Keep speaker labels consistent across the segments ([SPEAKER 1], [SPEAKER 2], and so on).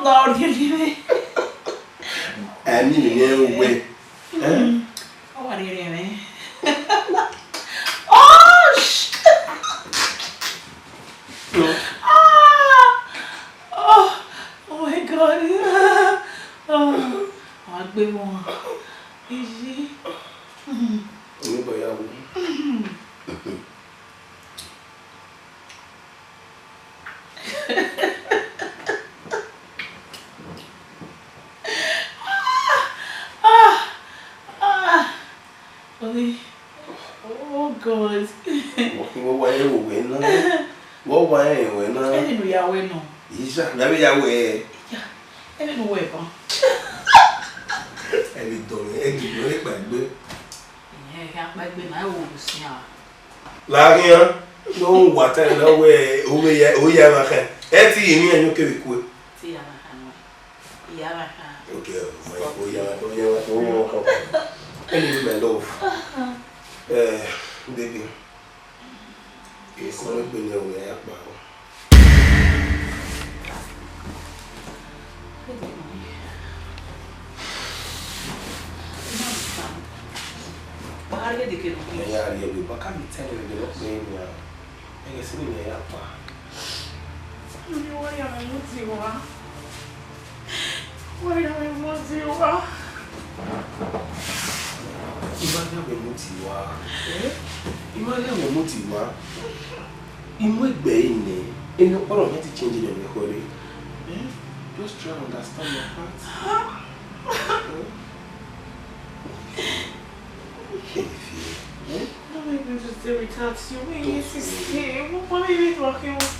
[SPEAKER 1] loud here.
[SPEAKER 2] I mean, no way.
[SPEAKER 1] Oh, what are you doing? Oh, shit! Oh my God. Oh, I'll be one. Easy. Oh God.
[SPEAKER 2] What way? When I
[SPEAKER 1] didn't we are winning.
[SPEAKER 2] He's never away.
[SPEAKER 1] Yeah, I didn't know where.
[SPEAKER 2] Every dollar, every back.
[SPEAKER 1] Yeah, I can't make my own.
[SPEAKER 2] Lagia, no water, no way. Oh, yeah, Etty, me and you can be quick.
[SPEAKER 1] Yeah,
[SPEAKER 2] okay, anyway, love. Baby, it's not been your way up.
[SPEAKER 1] How do you get it?
[SPEAKER 2] Yeah, but can't be telling you not saying, I guess in the upper.
[SPEAKER 1] You worry about what you are. Why do I want you are?
[SPEAKER 2] Imagine the motiva. Imagine the motiva. In what way in the all of it changing in the hurry. Just try to understand your part.
[SPEAKER 1] Don't make me just irritate you. It's him. What are you talking about?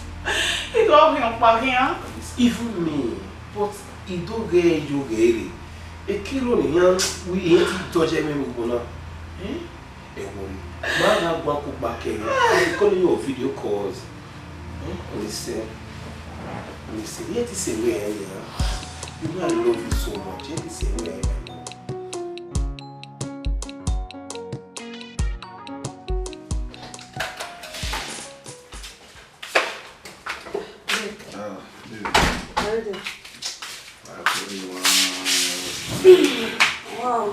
[SPEAKER 1] He's talking about him.
[SPEAKER 2] It's even me. But he don't get you get a kilo in young, we ain't touch him in Gona. Man, I walk back here. I'm calling you video calls. Listen, yet the same way, you know I love you so much, yet the same way.
[SPEAKER 3] Wow.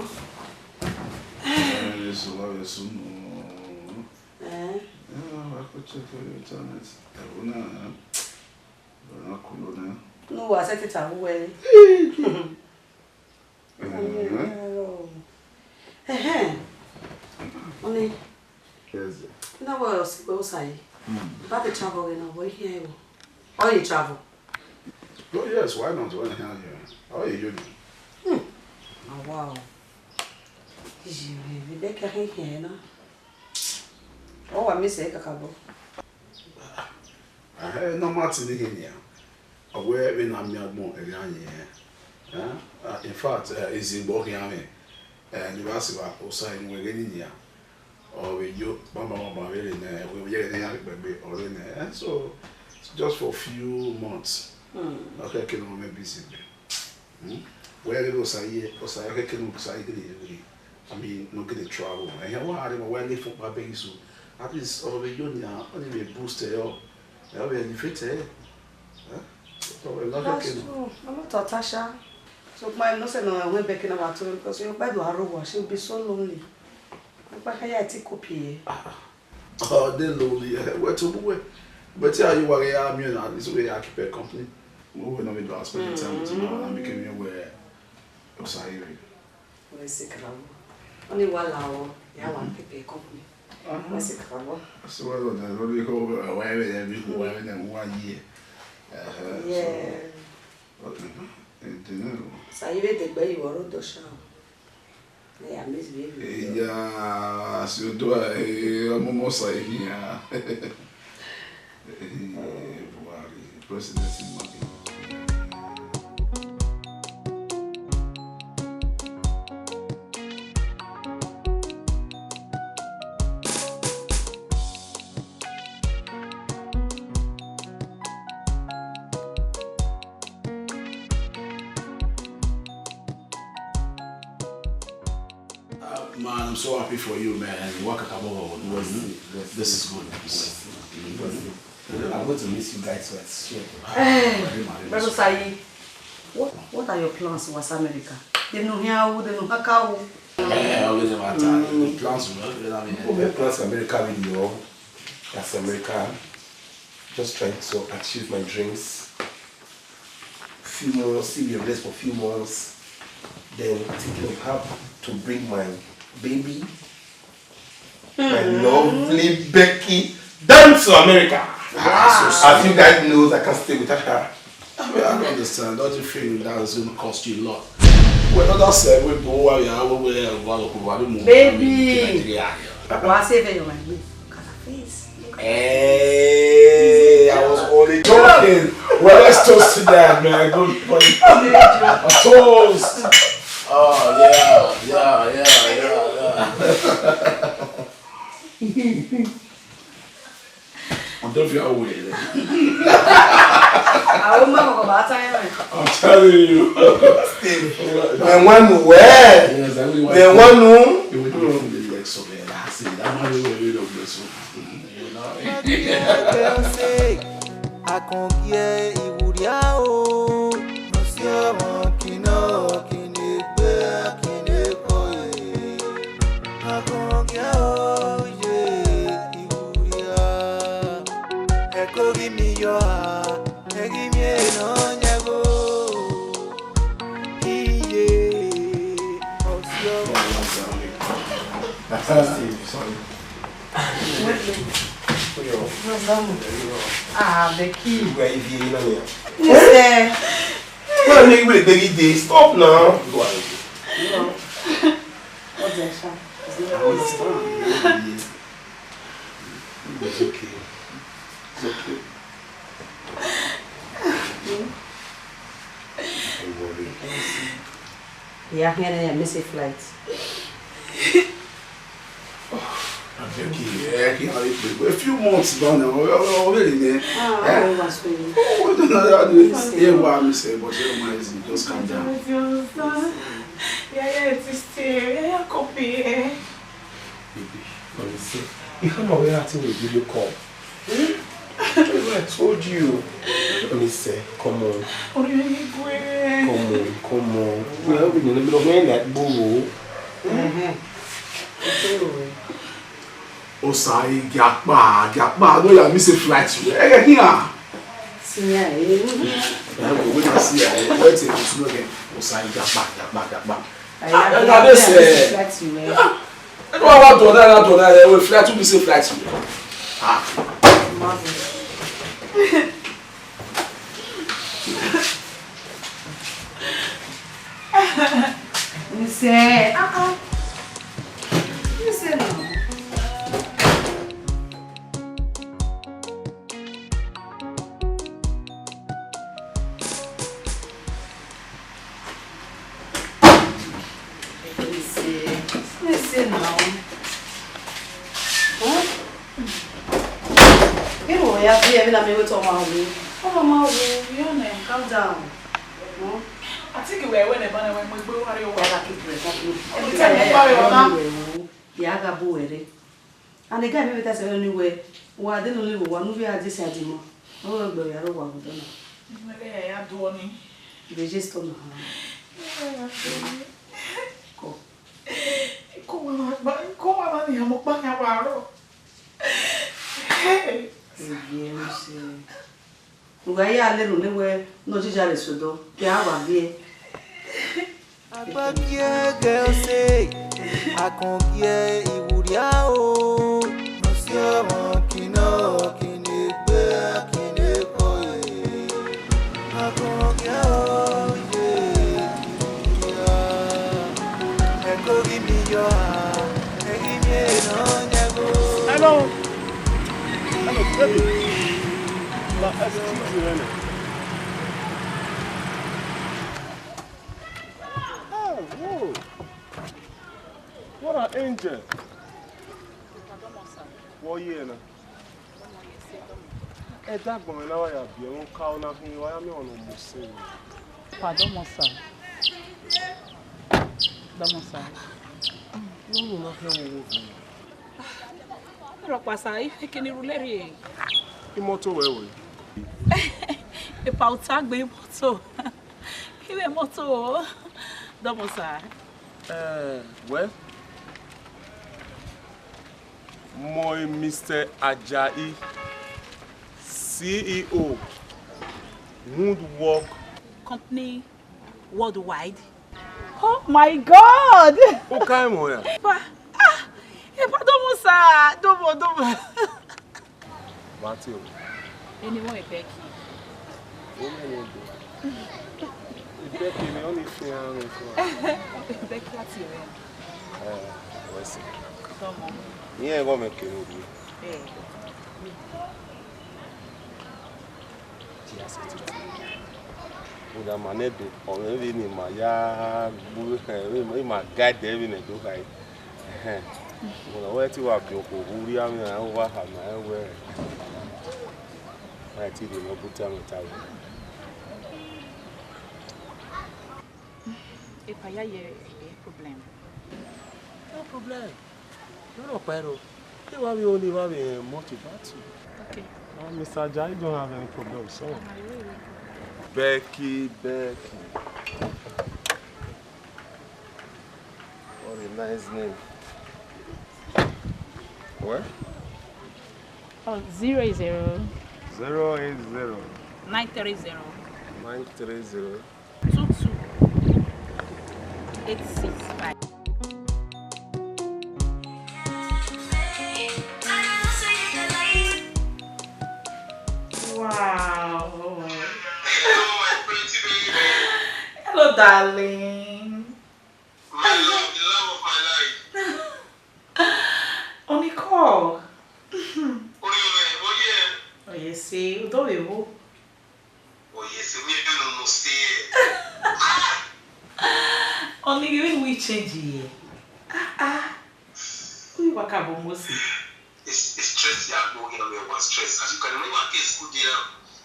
[SPEAKER 3] No, I set it away. Only.
[SPEAKER 4] Yes.
[SPEAKER 3] No, what else? Go say. About the travel, you know, we're here. Oh, you travel?
[SPEAKER 4] Oh, yes, why not? Why not here? How are you doing?
[SPEAKER 3] Oh, wow. You make a here, no? Oh, I miss a cacao.
[SPEAKER 4] I had no matter in here. Aware when I'm more a young year. In fact, it's in Bohemian. And you ask about outside we're getting here. Or with you, Mama, really, we're getting a baby or in there. So, just for a few months. Okay, I can be busy. Where it was a year, because I reckon I mean, not get travel. I have one of my live for my baby, so at least over Union, only a booster. I'll be fit, eh?
[SPEAKER 3] That's true. I'm not Tasha. So, my no say no, I went back in about two because your bed was she'll be so lonely. But I take copy.
[SPEAKER 4] Oh, they're lonely. Where to move? But yeah, you worry, I'm you know, this way I keep a company. Moving on with last spending time with you now, I'm becoming aware of Sahiri.
[SPEAKER 3] Where's the crowd? Only 1 hour, yeah, one people company. Where's the crowd?
[SPEAKER 4] So, I don't know, we go away with every 1 year.
[SPEAKER 3] Yeah. Sahiri, the baby or the show. Yeah, Miss Baby.
[SPEAKER 4] Yeah, so do I'm almost like here. Presidency money. Man, I'm so happy for you, man. This is good.
[SPEAKER 2] I'm going to miss you guys so it's shit.
[SPEAKER 3] Brother Sayi, What are your plans towards America? They know here, they know how.
[SPEAKER 2] Always about time. Plans, my plans America with you. That's America. Just trying to achieve my dreams. Few months, see your place for a few months. Then taking help to bring my baby, my lovely Becky, down to America.
[SPEAKER 3] Wow.
[SPEAKER 2] As you guys know, I can't stay without her.
[SPEAKER 4] I mean, I don't understand. Don't you feel that is going to cost you a lot? Well, that's said, we go where we are,
[SPEAKER 3] Baby! What's it your man?
[SPEAKER 2] Hey, I was only joking.
[SPEAKER 4] Well, let's toast to that, man. Good point. A toast. Oh, yeah. Don't feel away.
[SPEAKER 2] I'm telling you. When one where? Then one no.
[SPEAKER 4] You will do like so bad. I see that man will read of this one.
[SPEAKER 3] Becky.
[SPEAKER 2] Yes, well, make with baby day. Stop now. Go ahead.
[SPEAKER 3] What's that?
[SPEAKER 2] It's okay. It's okay. Don't worry.
[SPEAKER 3] Yeah, here I miss a flight.
[SPEAKER 4] A few months down there, we're already there.
[SPEAKER 3] I was feeling.
[SPEAKER 4] Oh, we don't know how to do it. Yeah, what I'm saying, but you don't mind, just calm down.
[SPEAKER 1] Yeah, it's still. Yeah, copy.
[SPEAKER 2] Baby, let me see. You come away acting with video call. I told you. Let me say, come on. Come on. We're helping in the middle of that boo.
[SPEAKER 4] Osai, Gakba, no, you miss a flight. Here.
[SPEAKER 3] See, yeah,
[SPEAKER 4] When I see her, wait till it's not again. Osai, Gakba.
[SPEAKER 3] I miss a flight you.
[SPEAKER 4] I don't want to that. We fly to miss a flight.
[SPEAKER 3] You say, you say no. Listen now. Huh? You know, you have to hear me like me with Tomahawk.
[SPEAKER 1] Tomahawk,
[SPEAKER 3] Calm down. Huh?
[SPEAKER 1] I think you were when the banner when we go out of
[SPEAKER 3] and the guy maybe that's the only way. Why didn't live one movie I just had him. Oh, but I don't want to know. They just don't know.
[SPEAKER 1] Come on, I'm a hey.
[SPEAKER 3] Why are little nowhere? No, just so though. They are here.
[SPEAKER 5] Agbagie girl say, I can't get it would yao. No see a kino, kine be, kine koye. I can't get Eko give me your heart, give me no nego.
[SPEAKER 2] Hello, baby. Excuse you, whoa. What an angel. What year now? Hey, that boy, now I have your own cow now. Why am I on almost saying?
[SPEAKER 6] Pardon, mon sang. Dans mon sang.
[SPEAKER 2] No, not here.
[SPEAKER 6] Pero passa aí, é que nem ruleri.
[SPEAKER 2] Que motor é hoje?
[SPEAKER 6] E para o tag bem motor. Iwe moto. Double sir.
[SPEAKER 2] Well, my Mr. Agbagie, CEO, Woodwork
[SPEAKER 6] Company worldwide. Oh my God!
[SPEAKER 2] Okay, Moya.
[SPEAKER 6] Double sir. Double.
[SPEAKER 2] Matthew.
[SPEAKER 6] Anyone Becky.
[SPEAKER 2] Becky, me only feel
[SPEAKER 6] Becky, what's your name?
[SPEAKER 2] What's it?
[SPEAKER 6] Come on.
[SPEAKER 2] Yeah, go make it.
[SPEAKER 6] Hey.
[SPEAKER 2] Uda manedo, only ni maya, my guide David and do like. Where to work, you go, we are over my way. I tell you, no put on the towel.
[SPEAKER 6] If I hear a problem.
[SPEAKER 2] No problem. No problem. You have only have a motivation.
[SPEAKER 6] Okay.
[SPEAKER 2] Mr. Agbagie don't have any problem, so. Becky. What a nice name. What?
[SPEAKER 6] Oh, 00
[SPEAKER 2] 080
[SPEAKER 6] 930
[SPEAKER 2] 930
[SPEAKER 6] 22 865.
[SPEAKER 1] Wow. Hello, darling.
[SPEAKER 2] My love, the love of my life.
[SPEAKER 1] On the call.
[SPEAKER 2] Oh,
[SPEAKER 1] Oh, yes, see, you don't know.
[SPEAKER 2] Oh, yes, me don't know stay.
[SPEAKER 1] Only even we change here. We work out almost.
[SPEAKER 2] It's stress you are going away was stress. As you can remember, school there.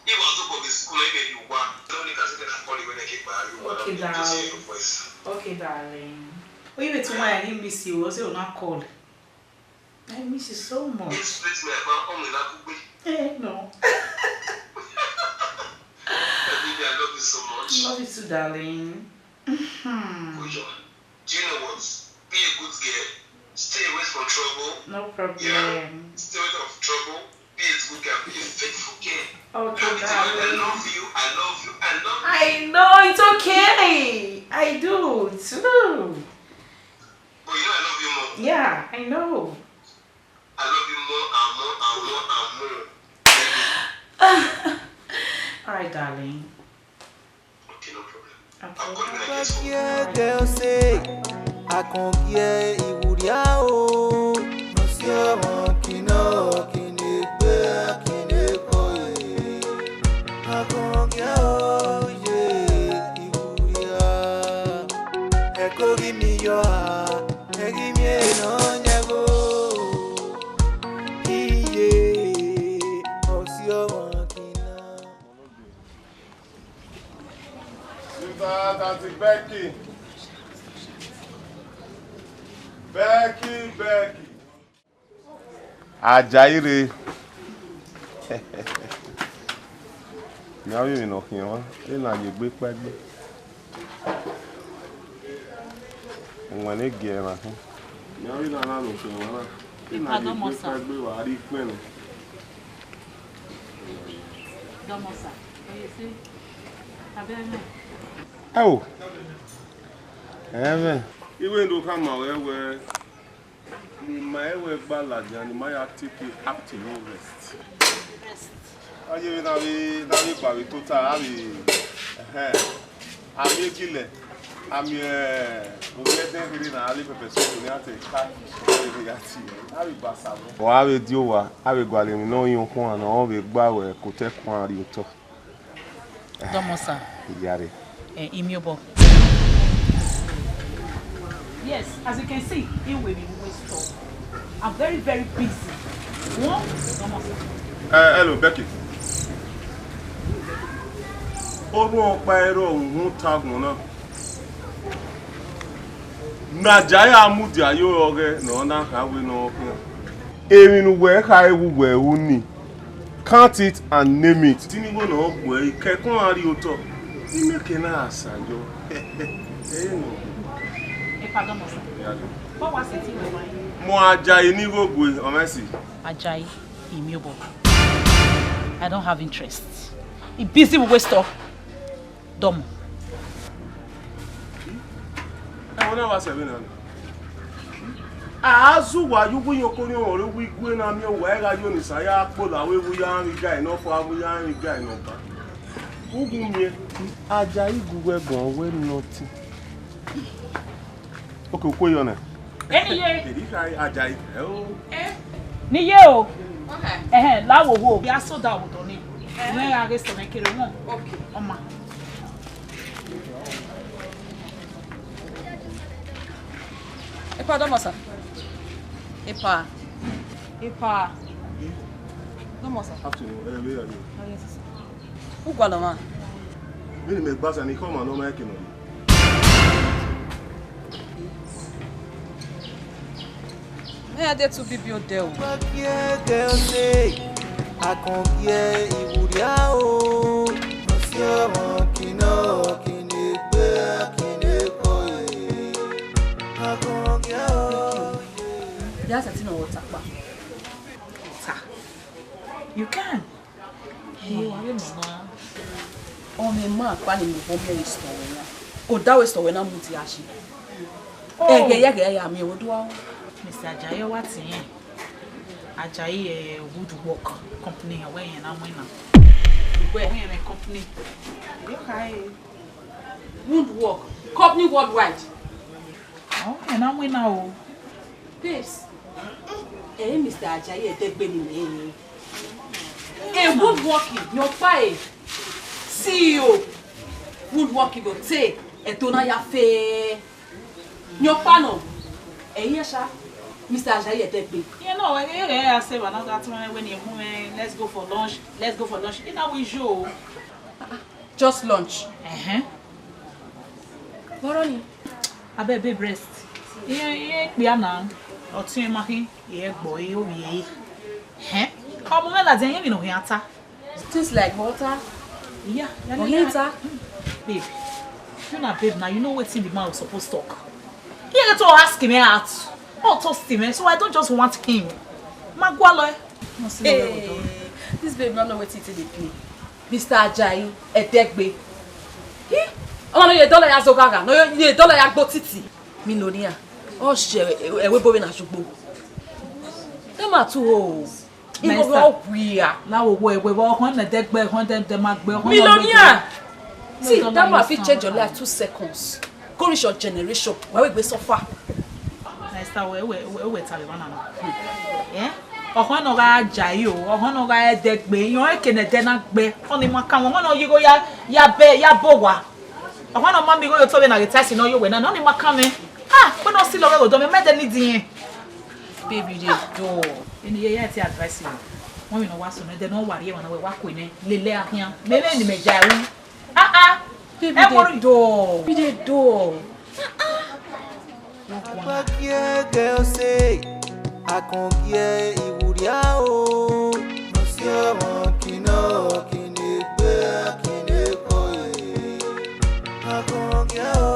[SPEAKER 2] It was over the school, maybe you were. Only because I call you when I came back.
[SPEAKER 1] Okay, darling. Okay, darling. Oh, you wait till I didn't miss you. Was it not called? I miss you so much.
[SPEAKER 2] It's me about only that.
[SPEAKER 1] No.
[SPEAKER 2] I love you so much.
[SPEAKER 1] Love you too, darling.
[SPEAKER 2] Do you know what? Be a good girl. Stay away from trouble.
[SPEAKER 1] No problem.
[SPEAKER 2] Yeah. Stay away from trouble. Be a good girl. Be a faithful girl.
[SPEAKER 1] Okay, darling.
[SPEAKER 2] I love you.
[SPEAKER 1] I know, it's okay. I do too.
[SPEAKER 2] But you know I love you more.
[SPEAKER 1] Yeah, I know.
[SPEAKER 2] I love you more.
[SPEAKER 1] Alright, darling.
[SPEAKER 2] Okay, no problem.
[SPEAKER 1] Okay.
[SPEAKER 2] I'll call you when I get home.
[SPEAKER 5] Yeah, girl say I can't get Iwuria o. No see on kino kini pe kini koye. I can't get o Iwuria. E ko give me your heart, e give me no nyago. Iye, no see on kina.
[SPEAKER 2] Auntie Becky. Becky. Agbagie. Now you know him, you know you big bag. When they get him, now you know how to show him.
[SPEAKER 6] Domosa. You see?
[SPEAKER 2] Oh. Even though come away my way ballad and my activity up to no rest. I give it a total. I'm killer. I'm getting a little person. I will do I will go and know you and all the bow could take one you talk.
[SPEAKER 6] Domosa.
[SPEAKER 2] Yari.
[SPEAKER 6] Imiobo. Yes, as you can see, here we will stop. I'm very, very busy. One, Domosa.
[SPEAKER 2] Hello, Becky. Najaya amudi ayo oge no na ha we no open. Erin we ka ewu we uni. Count it and name it. Tinigbo na ogbo e kekun ari oto. Ime que na asajo.
[SPEAKER 6] Pardon, sir. What was it?
[SPEAKER 2] Mo Ajayi ni Rogwe, Omesi.
[SPEAKER 6] Ajayi, Imiobo. I don't have interest. He busy with waste stuff. Dumb.
[SPEAKER 2] I wonder what's happening. Azu wa yugo yokoni ore wigwe na mi o wa ga yo ni saya akpola we wu ya ri guy no for awu ya ri guy no ba. Ugun mi Ajayi guwe gan we nothing. Okay, ko yo na.
[SPEAKER 6] Any year.
[SPEAKER 2] Did he Ajayi? Oh.
[SPEAKER 6] Ni ye o. Okay. Lawo wo bi asoda wo to ni. Me ya resto me kere won. Okay. Oma.
[SPEAKER 7] Pardon, moça. Epa. Não, moça.
[SPEAKER 2] Afternoon. Where are you?
[SPEAKER 7] O Gualama.
[SPEAKER 2] Vini me gbasa ni come no make no.
[SPEAKER 7] É de tu bibi hotel.
[SPEAKER 5] Akongie iwuria o. Osioro kino kinegbe kinekoye. Akongie o.
[SPEAKER 7] There's a thing on water.
[SPEAKER 6] You can. Hey, what you mama?
[SPEAKER 7] Oh, my man, kwani mi home here is towena. O dawe towena muti ashi. Yeah, mi oduwa.
[SPEAKER 6] Mr. Ajayi what here? Ajayi woodwork company away and I'm winner. Where a company. Okay.
[SPEAKER 7] Woodwork company worldwide.
[SPEAKER 6] Oh, and I'm winner now.
[SPEAKER 7] Babes. Mr. Ajayi Edegbeni. Woodworking, your fire. CEO. Woodworking go take etona ya fe. Your panel. Yesha. Mr. Ajayi Edegbeni.
[SPEAKER 6] You know, I say when you're home, let's go for lunch. You know we show.
[SPEAKER 7] Just lunch.
[SPEAKER 6] Boroni. I baby breast. Yeah, now. Or two mahi, boy, oh, yeah. Come on, let's say, you know, here.
[SPEAKER 7] Things like water.
[SPEAKER 6] Yeah,
[SPEAKER 7] water.
[SPEAKER 6] Babe, you're not babe now. You know what's in the man was supposed to talk. You get to ask him out. Oh, toast him, so I don't just want him. Magwalo.
[SPEAKER 7] Hey, this babe don't know what it is they play. Mr. Ajayi Edegbeni. Oh no, you don't like Azogaga. No, you don't like Agbotiti. Millionaire. Oh, share we bobe na shugbo. Dem are too old. It go all weird.
[SPEAKER 6] Now we on the deck by on them magbe.
[SPEAKER 7] Millionaire. See, that man fit change your life 2 seconds. Go reach your generation. Why we go suffer?
[SPEAKER 6] Next time we tell you now. Yeah? Ohun no ga Ajayi o, ohun no ga Edegbeni. Yan ekene de na gbe. Oni ma kan won no yigo ya bowa. Ohun no ma mi go yo to be na retire no yo we na no ni ma kan me. But no still over do me made anything.
[SPEAKER 7] Baby, they do.
[SPEAKER 6] In the year, I advise you. When we know what's on it, they don't worry when we work with it. Lele here. Maybe in the Majari.
[SPEAKER 7] Baby, they do. Baby, they do.
[SPEAKER 5] Agbagie girl say, Akongie iwuria o. Osioro kino kinegbe kinekoye. Akongie o.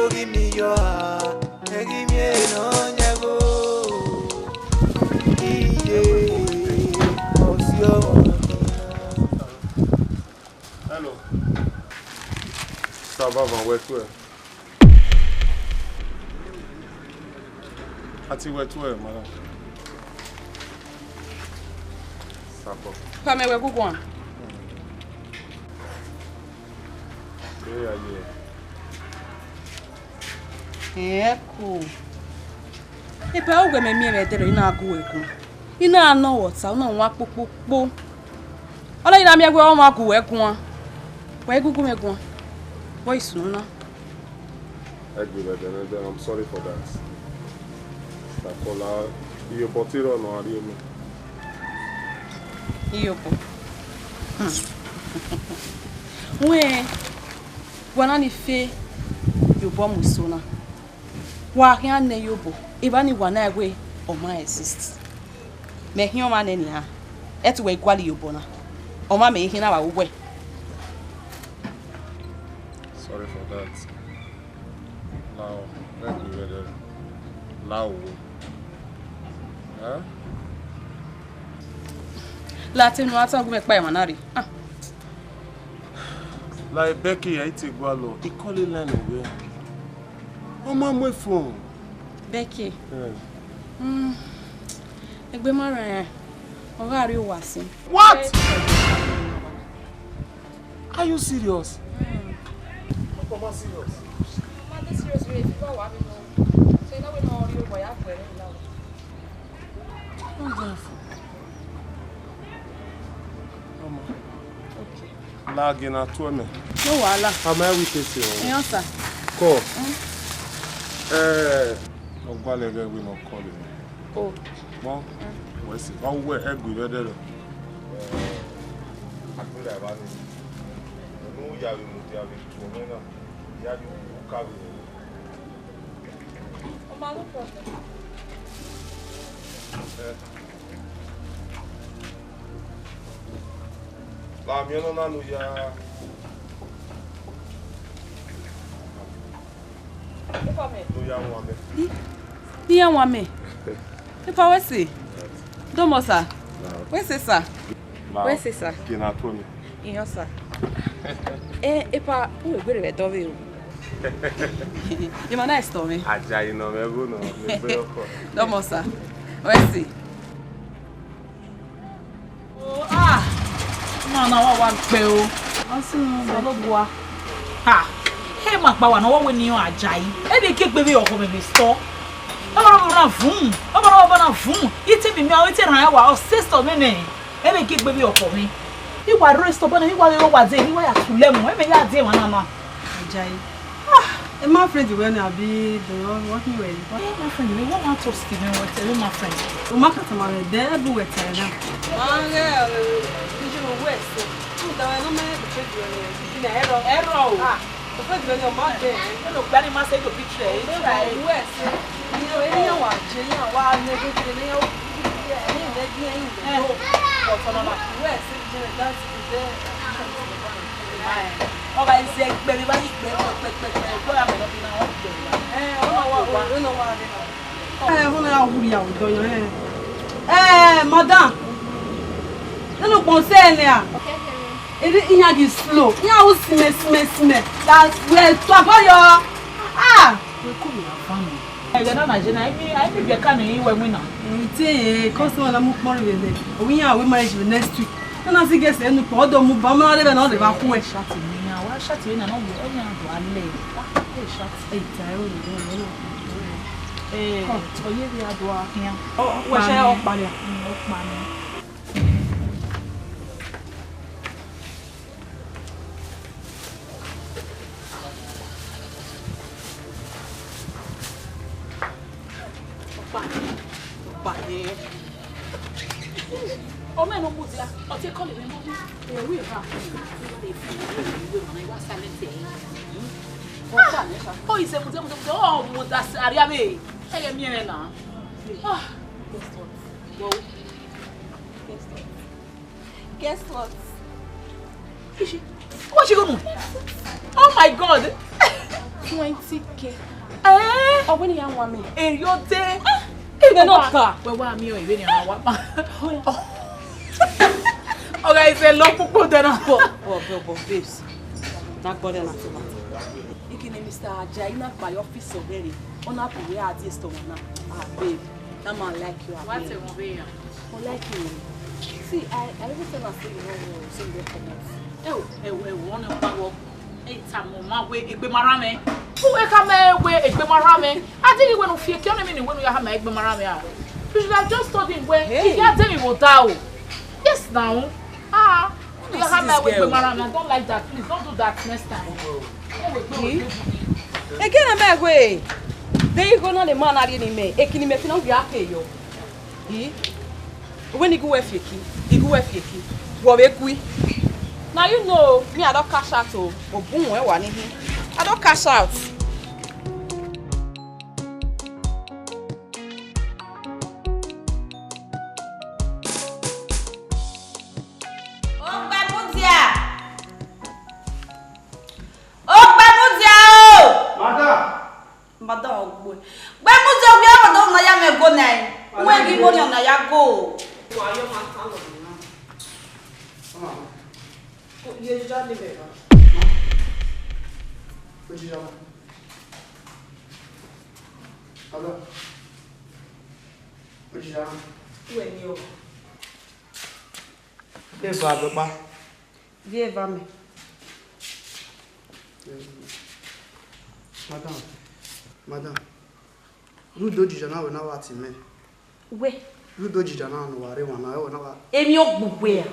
[SPEAKER 5] Give me your heart, give me no nyago.
[SPEAKER 2] Hello. Ça va, où est-tu? Ati où es-tu, madame? Ça va.
[SPEAKER 7] Pas me we go. Cool. If I go me there, ina go eku. Ina no water, una nwa popopo. Ola ina me go o ma go eku an. Why go me go? Why is no na?
[SPEAKER 2] I'm sorry for that. Takola, iyo potiro no ari mi.
[SPEAKER 7] Iyo po. We wana ni fe yo bo musona. Wa hia na yobo even if wana egwe o ma exist me hia ma na ni ha etu we kwali yobo na Oma me hina wa ugwe.
[SPEAKER 2] Sorry for that. Now, let me read it. Now. Huh?
[SPEAKER 7] Latin no ata gume pa manari. Ah.
[SPEAKER 2] Like Becky, I take Walo. He call it line away. Oh, my phone.
[SPEAKER 7] Becky.
[SPEAKER 2] Yeah.
[SPEAKER 7] Egbe mara oga ri wasi.
[SPEAKER 2] What? Are you serious? Mama serious.
[SPEAKER 7] Mama this serious way if you go wa me no. So na we no ri o boy agbere now.
[SPEAKER 2] Mama. Okay. Lagina to me.
[SPEAKER 7] No wala.
[SPEAKER 2] Am I with you?
[SPEAKER 7] Yes sir.
[SPEAKER 2] Call. Ogbalege we no call him.
[SPEAKER 7] Oh.
[SPEAKER 2] Bon. Where is it? Oh, where egg we there? Akule abani. No ya we muti abi to me na. Ya you carry.
[SPEAKER 7] O ma no problem.
[SPEAKER 2] La mi no na no ya. No ya wa me.
[SPEAKER 7] Ni ya wa me. If I say. Domo sir. Where say sir? Where say sir?
[SPEAKER 2] Kina to me.
[SPEAKER 7] Iyo sir. Epa, o gbere be do we o. You nice to me.
[SPEAKER 2] Agbagie no me go no. Me be oko.
[SPEAKER 7] Domo sir. Where say?
[SPEAKER 6] Oh ah. Mana wa pe o. Asun so lo bua. Ha. Hey ma pa wa no wo ni o Agbagie. E be ke gbe bi oko me store. Ọmọ fún. Iti mi o iti ran wa o sister mi ni. E me ki gbe bi ọkọ mi. Iwa resto bona iwa le wa de iwa ya tulemu. E me ya de wana na.
[SPEAKER 3] Agbagie. Ah, e my friend we na be the working well.
[SPEAKER 6] My friend, we want to Steven what tell my friend.
[SPEAKER 3] O ma ka tama re de bu we tell na.
[SPEAKER 7] Manga, you know west. You don't know me the friend you na error. Ah, the friend you ma de.
[SPEAKER 6] No gbani ma say go picture.
[SPEAKER 7] West. You know any one, you wa ne go to ne o. Any le di en de. O for no west, that's there.
[SPEAKER 6] Oh, I say baby ba ni pe ko ya me no bi na o gbe wa.
[SPEAKER 7] No wa.
[SPEAKER 3] Ho na wuri ya do yo madam. Nínú pon se ni a. Eri iyan gi slow. Iyan o sme. That's where to aboyo. Ah,
[SPEAKER 6] We come here family. I don't know, I be be can you when we now.
[SPEAKER 3] nti customer na mu pon re le. O iyan we marriage next week. Na si get se nu po do mu ba ma le be na le ba ku e.
[SPEAKER 6] Shut me now. Wa shut me na no go any do ale. Shut.
[SPEAKER 3] Taiwo ni no.
[SPEAKER 6] Oye bi adua here.
[SPEAKER 3] Oh, we share up pa ni.
[SPEAKER 6] Oh man, no mutia. O te call me mo. We ha. They feel we man wa silent oh, is a mutia. Oh, mutas ariabe. Hey, me na. Ah.
[SPEAKER 7] Guess what?
[SPEAKER 6] What you gonna do? Oh my God.
[SPEAKER 7] 20K.
[SPEAKER 6] Oh,
[SPEAKER 7] when you want me?
[SPEAKER 6] in your day.
[SPEAKER 7] Even not car.
[SPEAKER 6] Well, why me or even your okay, it's a long pupil then.
[SPEAKER 7] Babes. Not bother na to you can Mr. Agbagie na by office already. On up we are this to now. Ah, babe. That man like you.
[SPEAKER 6] What's it gonna be?
[SPEAKER 7] I like you. See, I even tell us you know some good comments.
[SPEAKER 6] One of our time we egbe marame. Who e come we egbe marame? I think when you fear kill me when you have my egbe marame. You should have just told him where he can't tell me what out. Yes now. Ah, you have my egbe marame. I don't like that. Please don't do that next time.
[SPEAKER 7] Again I'm back way. There you go now the man ari ni me. Ekini me fina bi ake yo. When you go we fieki. Wo be kui. Now you know me I don't cash out o. Obun we wa ni hi. I don't cash out.
[SPEAKER 8] Ó gbá
[SPEAKER 3] You just leave it.
[SPEAKER 8] What you doing? Hello? What you doing?
[SPEAKER 3] When you Viens vers moi.
[SPEAKER 8] Madame. Rudo jijana we na wati me.
[SPEAKER 3] We.
[SPEAKER 8] Rudo jijana no ware wana we na wa.
[SPEAKER 3] Emi ogbugbe ya.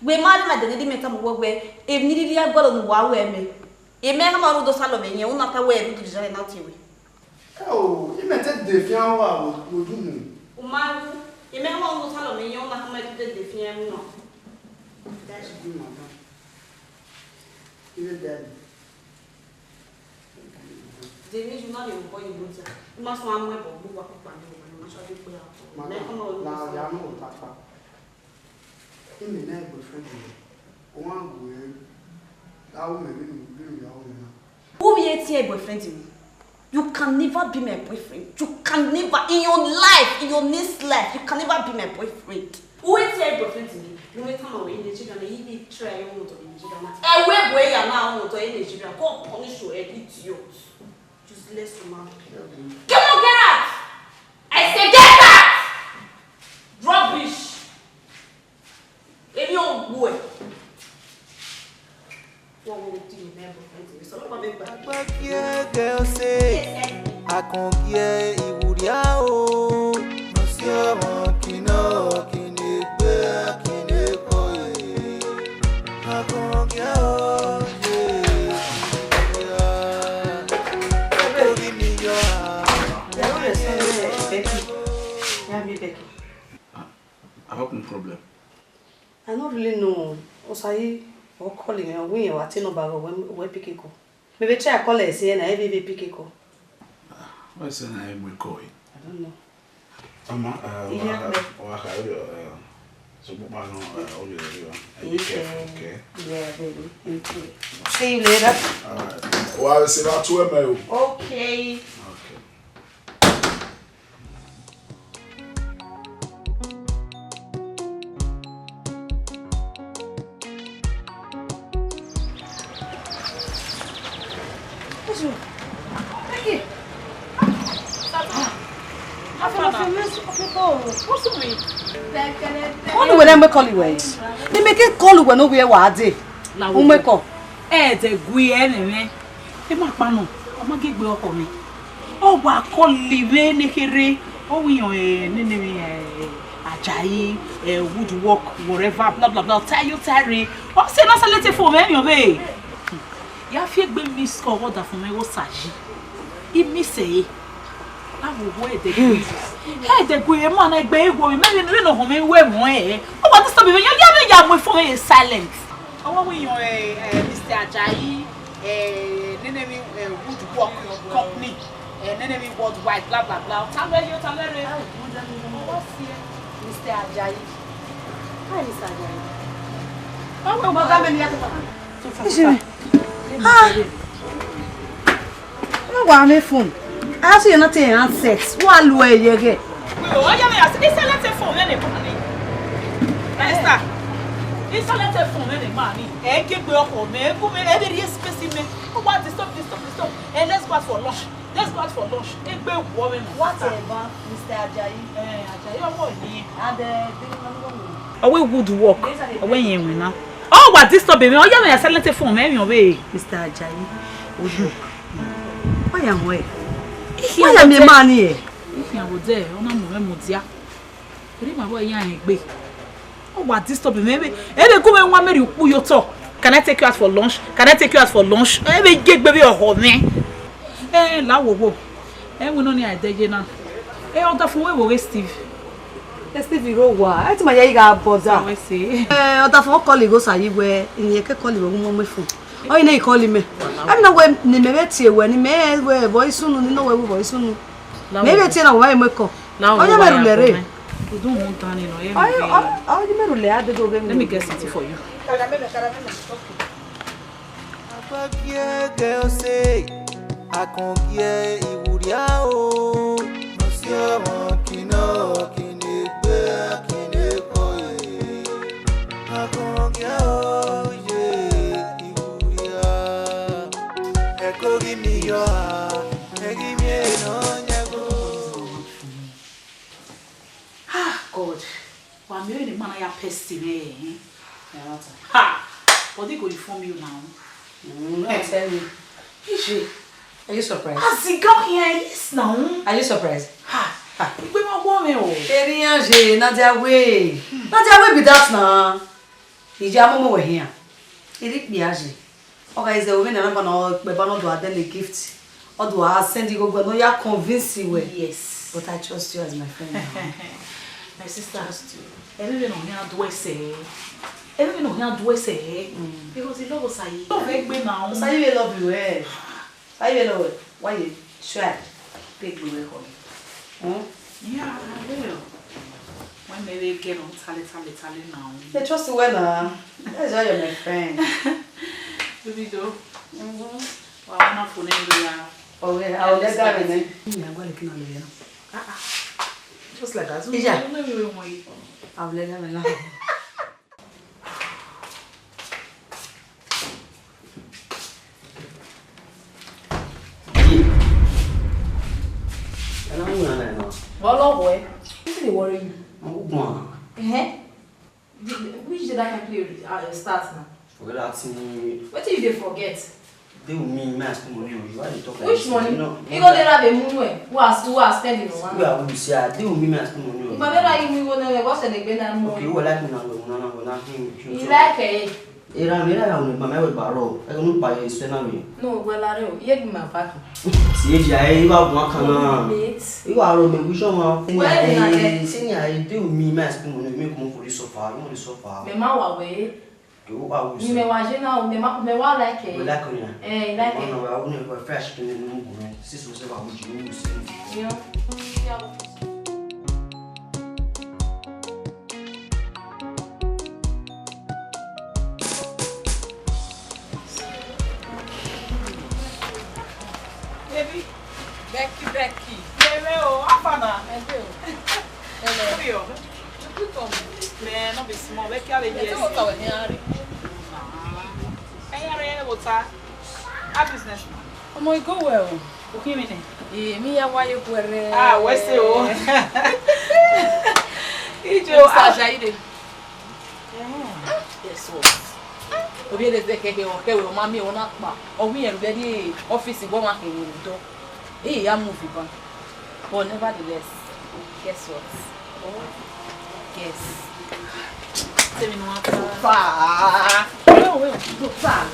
[SPEAKER 3] We ma ma de meta mo we. Emi di ya golo no wa we me. E me ma rudo salo me yen una ta we rudo jijana na ti we.
[SPEAKER 8] Oh, il mettait des fiants wa o dunu.
[SPEAKER 3] O ma e me ma rudo salo me yen una ta me de defien mu no.
[SPEAKER 8] That's good, madame. Il est dead.
[SPEAKER 3] Demi journal de boy bonza. Ma so amwe bo bu wa papa ni o ma so de pe a. Me ko mo
[SPEAKER 8] na ya no papa. Il me na boyfriend. O wan go e. Da o me bi ya o na.
[SPEAKER 3] Who be your boyfriend you? You can never be my boyfriend. You can never in your life, in your next life, you can never be my boyfriend. Who is your boyfriend to me? No matter how in the children, he be try you to in children. Eh, where boy ya na want to in the children. Go punish you edit you. Useless woman. Come on, get out! I say get out! Rubbish. Any old boy. What will do you never find? So what make back?
[SPEAKER 5] Agbagie girl say akongie iwuria o. No si ọmọ kino kini gbe kini koye. Akongie o ye. Obi mi yo
[SPEAKER 4] I hope no problem.
[SPEAKER 3] I don't really know. Osai or calling me we or attend about when pick call. Maybe try call us here and I be pick call.
[SPEAKER 4] What's the name we call it?
[SPEAKER 3] I don't know.
[SPEAKER 4] Mama, so what my okay.
[SPEAKER 3] Yeah, baby. Thank you. See you later.
[SPEAKER 4] Alright. Well, I will say that to him.
[SPEAKER 3] Okay.
[SPEAKER 4] Okay.
[SPEAKER 3] Only when I call you way. They make it call you when we are day. Who make up?
[SPEAKER 6] The gui anyway. E ma pa no. O ma gegbe oko mi. O wa ko live ni kere. O wi yan ni Ajayi woodwork whatever blah blah blah. Tell you Terry. O say na select for me yan be. Ya fi gbe mi score order fún mi wo saji. I mi say awo wo the gui. Hey the gui ma na gbe ego mi me ni no ho mi we mo e. O wa to stop me ya mo for me silent. Owo we yan Mr. Ajayi Nenemi woodwork company Nenemi worldwide blah blah blah. Talere. What's here?
[SPEAKER 3] Mr. Ajayi. Hi, Mr. Ajayi.
[SPEAKER 6] Oh,
[SPEAKER 3] Mo ga me ni ato. Ah. No wa me phone. I see you not in handset. Wa lu eye ge.
[SPEAKER 6] O ya me as this select phone na ni. Esther. This select phone na ni ma ni. E ke pe oko me ku me e be space me. O wa stop. And let's go out for lunch. E gbe wo me.
[SPEAKER 3] Whatever, Mr. Ajayi.
[SPEAKER 6] Ajayi owo ni.
[SPEAKER 3] And
[SPEAKER 6] Owe woodwork. Owe yen we na. Oh, what this stop me? O ya me as select phone me yan we.
[SPEAKER 3] Mr. Ajayi. Woodwork. Why am we? Why am me man here?
[SPEAKER 6] If you go there, o na mo dia. Ri ma boy yan gbe. Oh, what this stop me? E be go me wan me ku yo to. Can I take you out for lunch? E be gegbe bi oho me. Lawo. We no ni adeje na. Order fún we wo Steve.
[SPEAKER 3] Steve ro wa. E ti ma ye ga boda.
[SPEAKER 6] We say.
[SPEAKER 3] Order fún call go sayi we. Iye ke call we mo fún. O ina call me. Am na we ni me be tie we ni me we voice nu ni no we voice nu. Me be tie na we me ko. O ya me rulere.
[SPEAKER 6] You don't want tani no.
[SPEAKER 3] Oh, you me rule ade do
[SPEAKER 6] Let me get something for you.
[SPEAKER 3] Caramelo.
[SPEAKER 5] Agbagie girl say akongie iwuria o. No si ọmọ kino kini gbe kini koye.
[SPEAKER 6] I'm the man I person ha! But they go inform you now.
[SPEAKER 3] I tell you. Are you surprised?
[SPEAKER 6] As he got here, yes now.
[SPEAKER 3] Are you surprised?
[SPEAKER 6] Ha! You be my woman, oh.
[SPEAKER 3] Eriange, not their way. Not their way be that now. Is your mama were here? It is Biagi. Okay, is the woman and I'm gonna do a gift. Or do I send you go, but no, you're convincing way.
[SPEAKER 6] Yes.
[SPEAKER 3] But I trust you as my friend.
[SPEAKER 6] My sister has to. Everyone know how do I say. Everyone know how do I say. Because he loves us. Love me now.
[SPEAKER 3] So you love you, eh? I love it. Why you sweat? Big blue record.
[SPEAKER 6] Yeah, I will. When they get on tally now.
[SPEAKER 3] They trust you well, that's why you're my friend.
[SPEAKER 6] Baby do. Well, I'm not for them.
[SPEAKER 3] Oh, yeah, I'll let that in. I'm going to kill you.
[SPEAKER 6] Just like that.
[SPEAKER 3] Yeah. I'll let them in.
[SPEAKER 7] Well, boy, this is the worry you.
[SPEAKER 4] Uma.
[SPEAKER 7] Which did I can play start now?
[SPEAKER 4] Forget that me.
[SPEAKER 7] What did you forget?
[SPEAKER 4] They will mean mass money. Why you talk like
[SPEAKER 7] Which
[SPEAKER 4] this?
[SPEAKER 7] money?
[SPEAKER 4] You know,
[SPEAKER 7] You go there have a moon who are spending on
[SPEAKER 4] we are say they will mean mass money.
[SPEAKER 7] But then I will know what's an again and more.
[SPEAKER 4] Okay, you like me now, no.
[SPEAKER 7] You like it?
[SPEAKER 4] Era mama we baro. I don't buy a senami.
[SPEAKER 7] No, well, I don't. You give my back.
[SPEAKER 4] See, I want kana.
[SPEAKER 7] Mates.
[SPEAKER 4] You are me we show ma.
[SPEAKER 7] Well,
[SPEAKER 4] senior, they will mean mass money. Make come for the sofa. You want the sofa?
[SPEAKER 7] Me ma wa we.
[SPEAKER 4] You are
[SPEAKER 7] Me wa je na me wa like it.
[SPEAKER 4] We like on ya.
[SPEAKER 7] Like it.
[SPEAKER 4] No, I won't go fresh to the new woman. Sis was about what you use.
[SPEAKER 7] Yeah.
[SPEAKER 6] Baby.
[SPEAKER 7] Becky.
[SPEAKER 6] Hello, Afana.
[SPEAKER 7] Hello.
[SPEAKER 6] Hello. Man, not be small. Becky, I'll be here. Our business.
[SPEAKER 7] Oh my God, well.
[SPEAKER 6] Okay, me.
[SPEAKER 7] Me ya why you were.
[SPEAKER 6] Ah, where's you?
[SPEAKER 7] Agbagie.
[SPEAKER 6] Yes,
[SPEAKER 7] Obi ele ze keke o ke o mami o na pa. O wi en be office go ma ke ni do. Ya move ba. But nevertheless, guess what? Guess.
[SPEAKER 6] Tell me no
[SPEAKER 7] Fa. Well, do fa.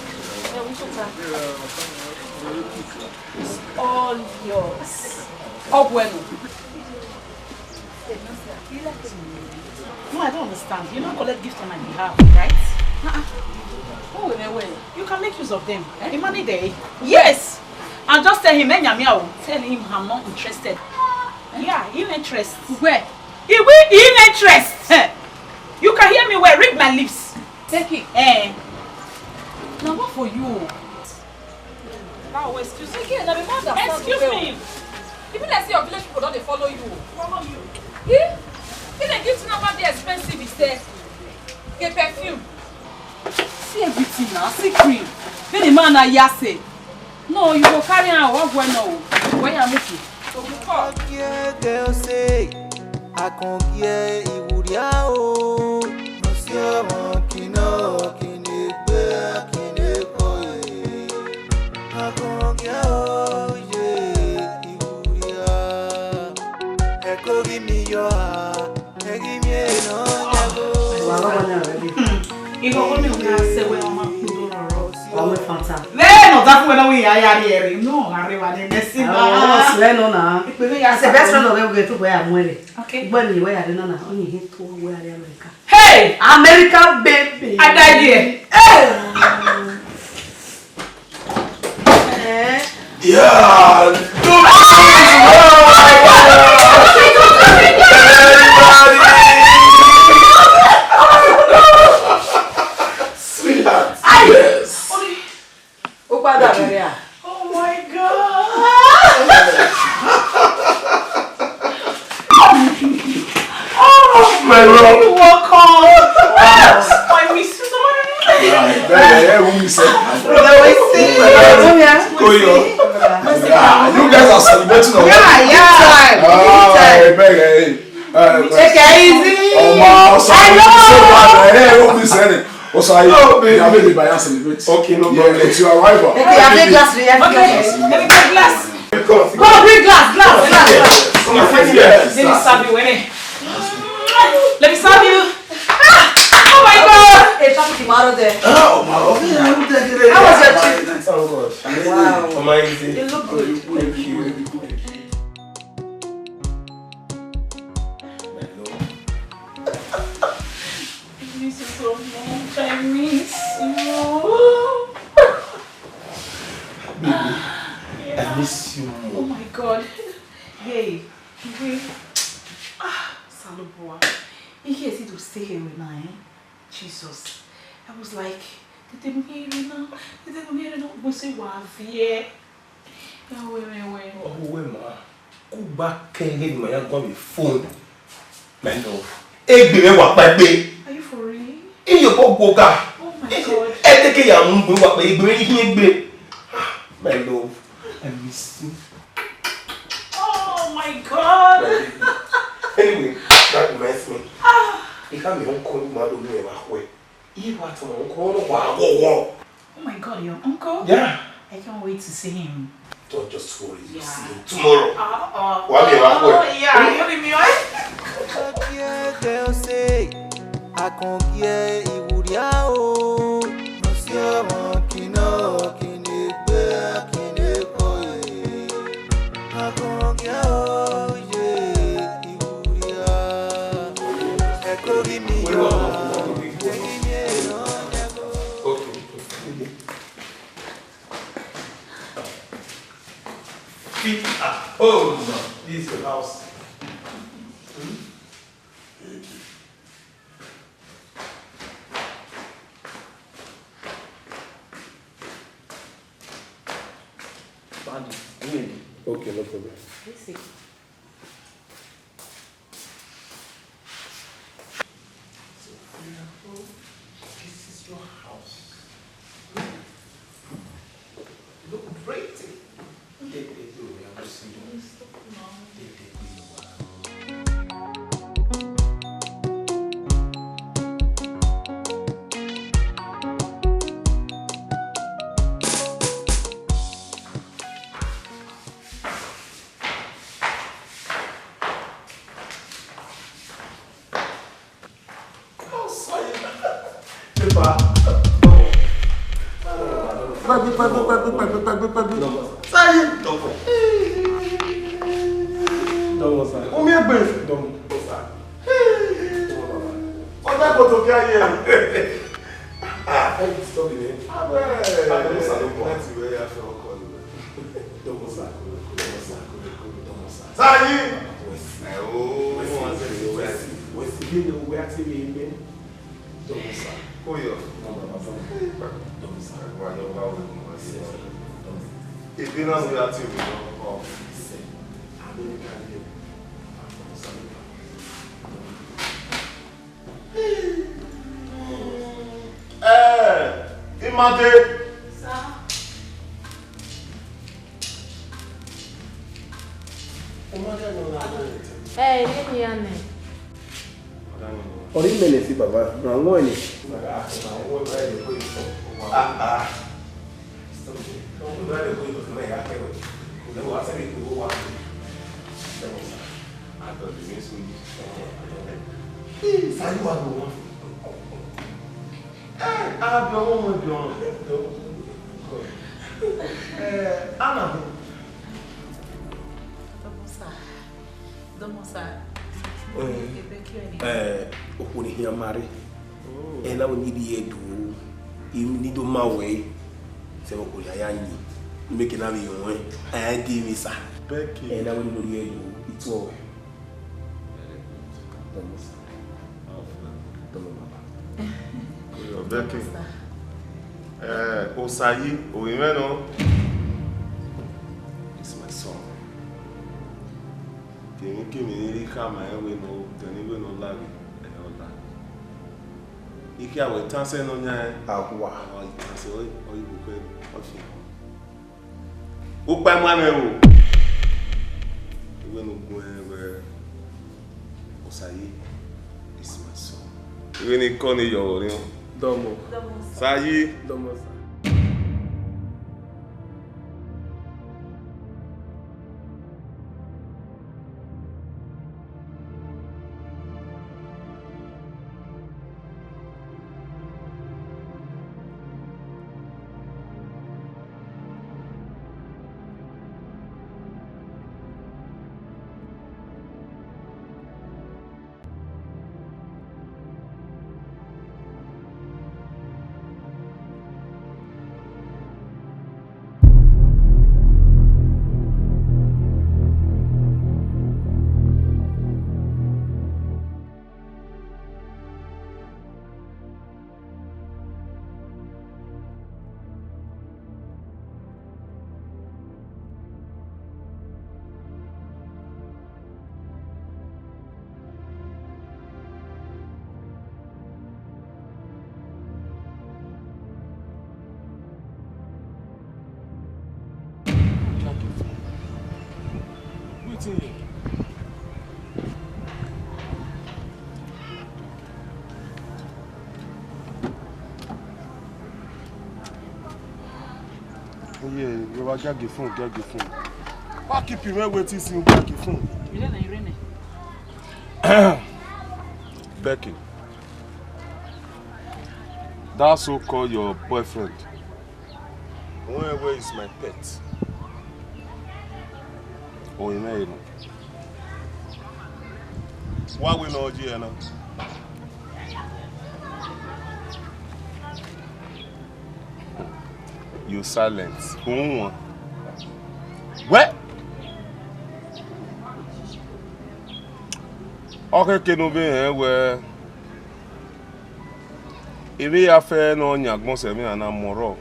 [SPEAKER 7] It's all yours. Oh bueno.
[SPEAKER 6] No, I don't understand. You don't collect gifts on my behalf, right?
[SPEAKER 7] Oh, wait.
[SPEAKER 6] You can make use of them. The money there. Yes. And just tell him, tell him I'm not interested. Yeah, in interest.
[SPEAKER 7] Where?
[SPEAKER 6] In interest. You can hear me well. Read my lips.
[SPEAKER 7] Take it. Now what for you?
[SPEAKER 6] Now, excuse me.
[SPEAKER 7] Again, I mean,
[SPEAKER 6] Excuse me.
[SPEAKER 7] Even I see your village people don't they follow you.
[SPEAKER 6] Follow you.
[SPEAKER 7] Yeah? If they give you number the expensive is there. Get perfume. See everything now. See cream. Then the man are yase. No, you go carry on what going on. When you are making. So we call.
[SPEAKER 5] Girl say I can't get Iwuria o. No see on kino kini pe kini koye. I can't get o ye Iwuria. Eko give me your heart. Give me no never.
[SPEAKER 6] You go only when say we am
[SPEAKER 3] Ọmọ Fanta.
[SPEAKER 6] no, that's when we are here. No, arriba de Messi.
[SPEAKER 3] Ah, no na. As a best friend of them go to where I'm wearing.
[SPEAKER 6] Okay.
[SPEAKER 3] When you wear no na, only hit to where America.
[SPEAKER 6] Hey,
[SPEAKER 3] America baby.
[SPEAKER 6] I died here.
[SPEAKER 2] Sweetheart. Yes.
[SPEAKER 3] Oh
[SPEAKER 6] my God.
[SPEAKER 2] My love.
[SPEAKER 6] You walk on. I miss you so much.
[SPEAKER 2] You guys are celebrating.
[SPEAKER 1] Take it easy.
[SPEAKER 4] Oh, man,
[SPEAKER 1] Hello.
[SPEAKER 4] Hey, also, I baby by answer. Okay, no problem. It's your arrival.
[SPEAKER 1] Okay, I bring glass. Okay, let me get glass. Go, bring glass.
[SPEAKER 4] Yes.
[SPEAKER 1] Let me serve you, Let me serve you. Oh my God!
[SPEAKER 7] Hey, Papa, tomorrow there.
[SPEAKER 2] Oh, my God.
[SPEAKER 7] How was your trip?
[SPEAKER 2] Oh, God.
[SPEAKER 7] Wow.
[SPEAKER 2] Amazing.
[SPEAKER 7] You look good.
[SPEAKER 2] Thank you.
[SPEAKER 1] I miss you so much. I miss you.
[SPEAKER 2] I miss you.
[SPEAKER 1] Oh my God. Hey, Saloboa. You can't see to stay here with now, Jesus. I was like, did they hear you now? Did they hear you now? We say, wow, yeah. Wait.
[SPEAKER 2] Oh, wait, ma. Go back, can't get my phone. My love. Hey, baby, what, my baby?
[SPEAKER 1] Are you for real?
[SPEAKER 2] In your boca.
[SPEAKER 1] Oh my God.
[SPEAKER 2] I take care of what baby. My love. I miss you.
[SPEAKER 1] Oh my God.
[SPEAKER 2] Anyway, that reminds me. You can't be uncle, mother, you ever way. You want to uncle? Wow.
[SPEAKER 1] Oh my God, your uncle?
[SPEAKER 2] Yeah.
[SPEAKER 1] I can't wait to see him.
[SPEAKER 2] Don't just worry, you see him tomorrow.
[SPEAKER 1] Yeah, you me
[SPEAKER 5] They'll say, I can't get it out. No, see,
[SPEAKER 2] Oh, no. This is your house. Okay, no problem.
[SPEAKER 1] This
[SPEAKER 2] is your house. Look pretty.
[SPEAKER 9] Osayi, Oimeno.
[SPEAKER 2] It's my son.
[SPEAKER 9] Can you really come and we know the name of love? You can't tell us no nya
[SPEAKER 2] Agua.
[SPEAKER 9] Or you can say, or you could okay. Opa Manero. You will go where Osayi is my son. Even if Connie your ring.
[SPEAKER 2] Domo.
[SPEAKER 9] Sayi.
[SPEAKER 2] Domo, sir.
[SPEAKER 9] Yeah, you will get the phone. Why keep you waiting to get the phone? Becky, that so-called your boyfriend. Where is my pet? Oh, you know. Why we know here now? You silence. Who? What? Okay, can you be here where? If we have fair no nyagmo se mi ana moro.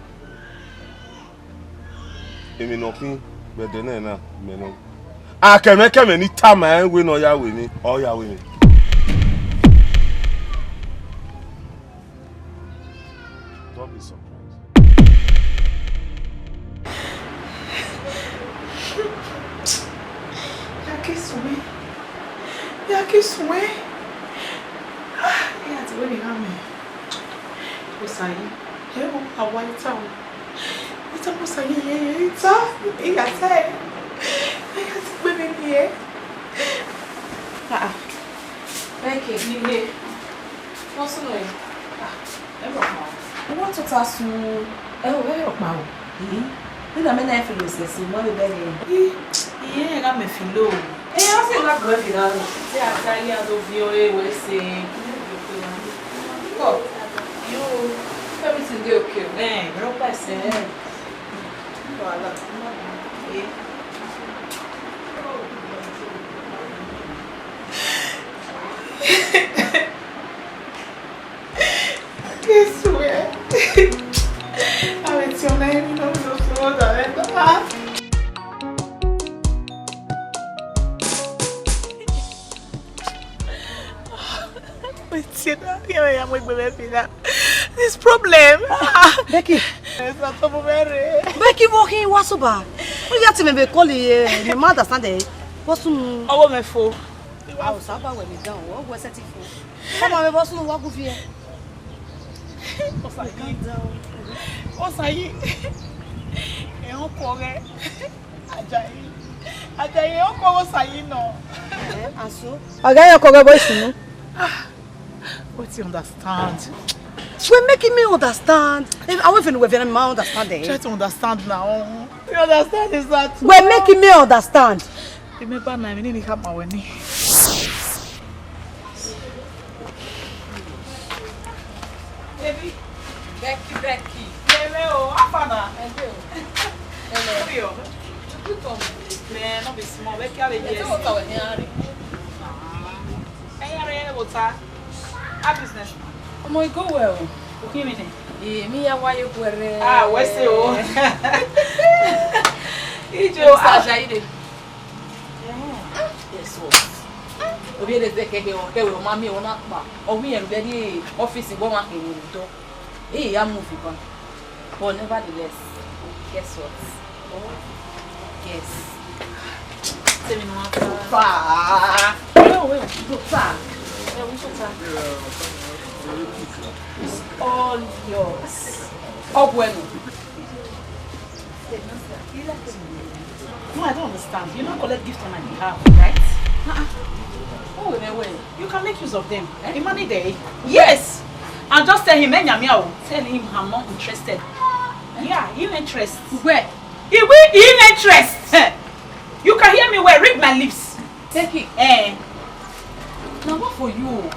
[SPEAKER 9] Emi no kin be de na me no. Keme ni time we no ya we ni. Oh ya we ni. Don't be surprised.
[SPEAKER 1] Yaki swe. Yeah, it's really hammy. Osayi, you are white town. It's almost like it's a say. I got women here.
[SPEAKER 7] Becky,
[SPEAKER 1] here.
[SPEAKER 7] what's the name?
[SPEAKER 1] I
[SPEAKER 7] want to ask you. Where are you? You know, I'm not feeling this. You want to be
[SPEAKER 1] yeah, I got me feel low.
[SPEAKER 7] Eu sei lá como é virado.
[SPEAKER 1] Você acha que a do viu eu esse?
[SPEAKER 7] Oh, you everything dey okay.
[SPEAKER 1] Não parece.
[SPEAKER 7] Olha.
[SPEAKER 1] Que isso é? A lezione non lo so da verdad. This problem.
[SPEAKER 3] Becky. Becky walking what's about? We got to maybe call the mother Sunday. What's some
[SPEAKER 1] Oh, my fool.
[SPEAKER 3] I was up when we down. What was it for? Come on, what's some walk with you?
[SPEAKER 1] Osayi. E o kore. Ajayi o ko Osayi no.
[SPEAKER 3] Aso. Aga your kore boy sunu.
[SPEAKER 1] What you understand?
[SPEAKER 3] You're making me understand. I won't even understand it.
[SPEAKER 1] Try to understand now. You understand is that?
[SPEAKER 3] We're making me understand.
[SPEAKER 1] Remember now, I need to have my wedding. Baby. Becky. Hello, Afana. Hello. Hello. Man, not be small. Becky, how are you? Business.
[SPEAKER 7] Oh my God, well.
[SPEAKER 1] Okay, me.
[SPEAKER 7] Me why you were.
[SPEAKER 1] Ah, where's you?
[SPEAKER 7] Ijo Agbagie. Yes, obi ele take ke o mami o na pa. O mi enu be di office go ma ke ni do. Ya move kon. But nevertheless, guess what? Guess.
[SPEAKER 1] Say me no answer.
[SPEAKER 7] No. No, wait, go back. It's all yours. Oh, bueno.
[SPEAKER 6] No, I don't understand. You don't collect gifts on my behalf, right?
[SPEAKER 7] Oh, wait.
[SPEAKER 6] You can make use of them. The money there. Yes. And just tell him, tell him I'm not interested. Yeah, you interest.
[SPEAKER 7] Where?
[SPEAKER 6] You interest. You can hear me well. Read my lips.
[SPEAKER 7] Take it. Now what for you?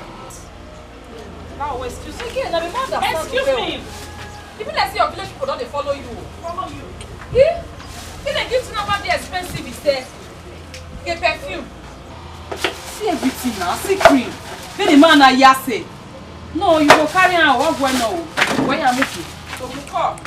[SPEAKER 6] Now, excuse me.
[SPEAKER 7] Again, I remember.
[SPEAKER 6] Excuse me.
[SPEAKER 7] Even I see your village people, don't they follow you?
[SPEAKER 6] Follow you.
[SPEAKER 7] Yeah? If they give you number, they're expensive, is there? Get perfume. See everything now. See cream. Then the man are yase. No, you go carry on. What going on? Where you making? So we call.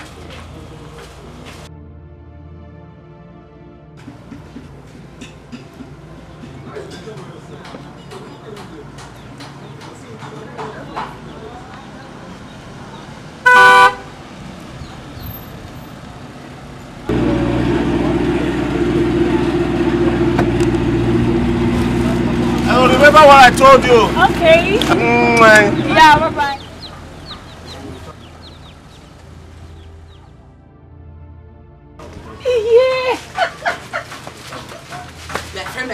[SPEAKER 9] Remember what I told you?
[SPEAKER 6] Okay. Yeah, bye-bye. Yeah.
[SPEAKER 7] My friend.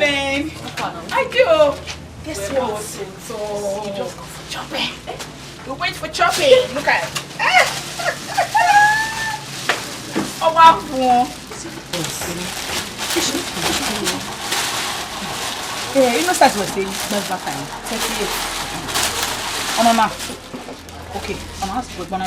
[SPEAKER 6] Man, I do. Guess what? So you just go for chopping. You wait for chopping. Look at it. Oh wow. Yeah, you know that's what saying. That's that time. 38. Oh mama. Okay, I'm gonna ask for one.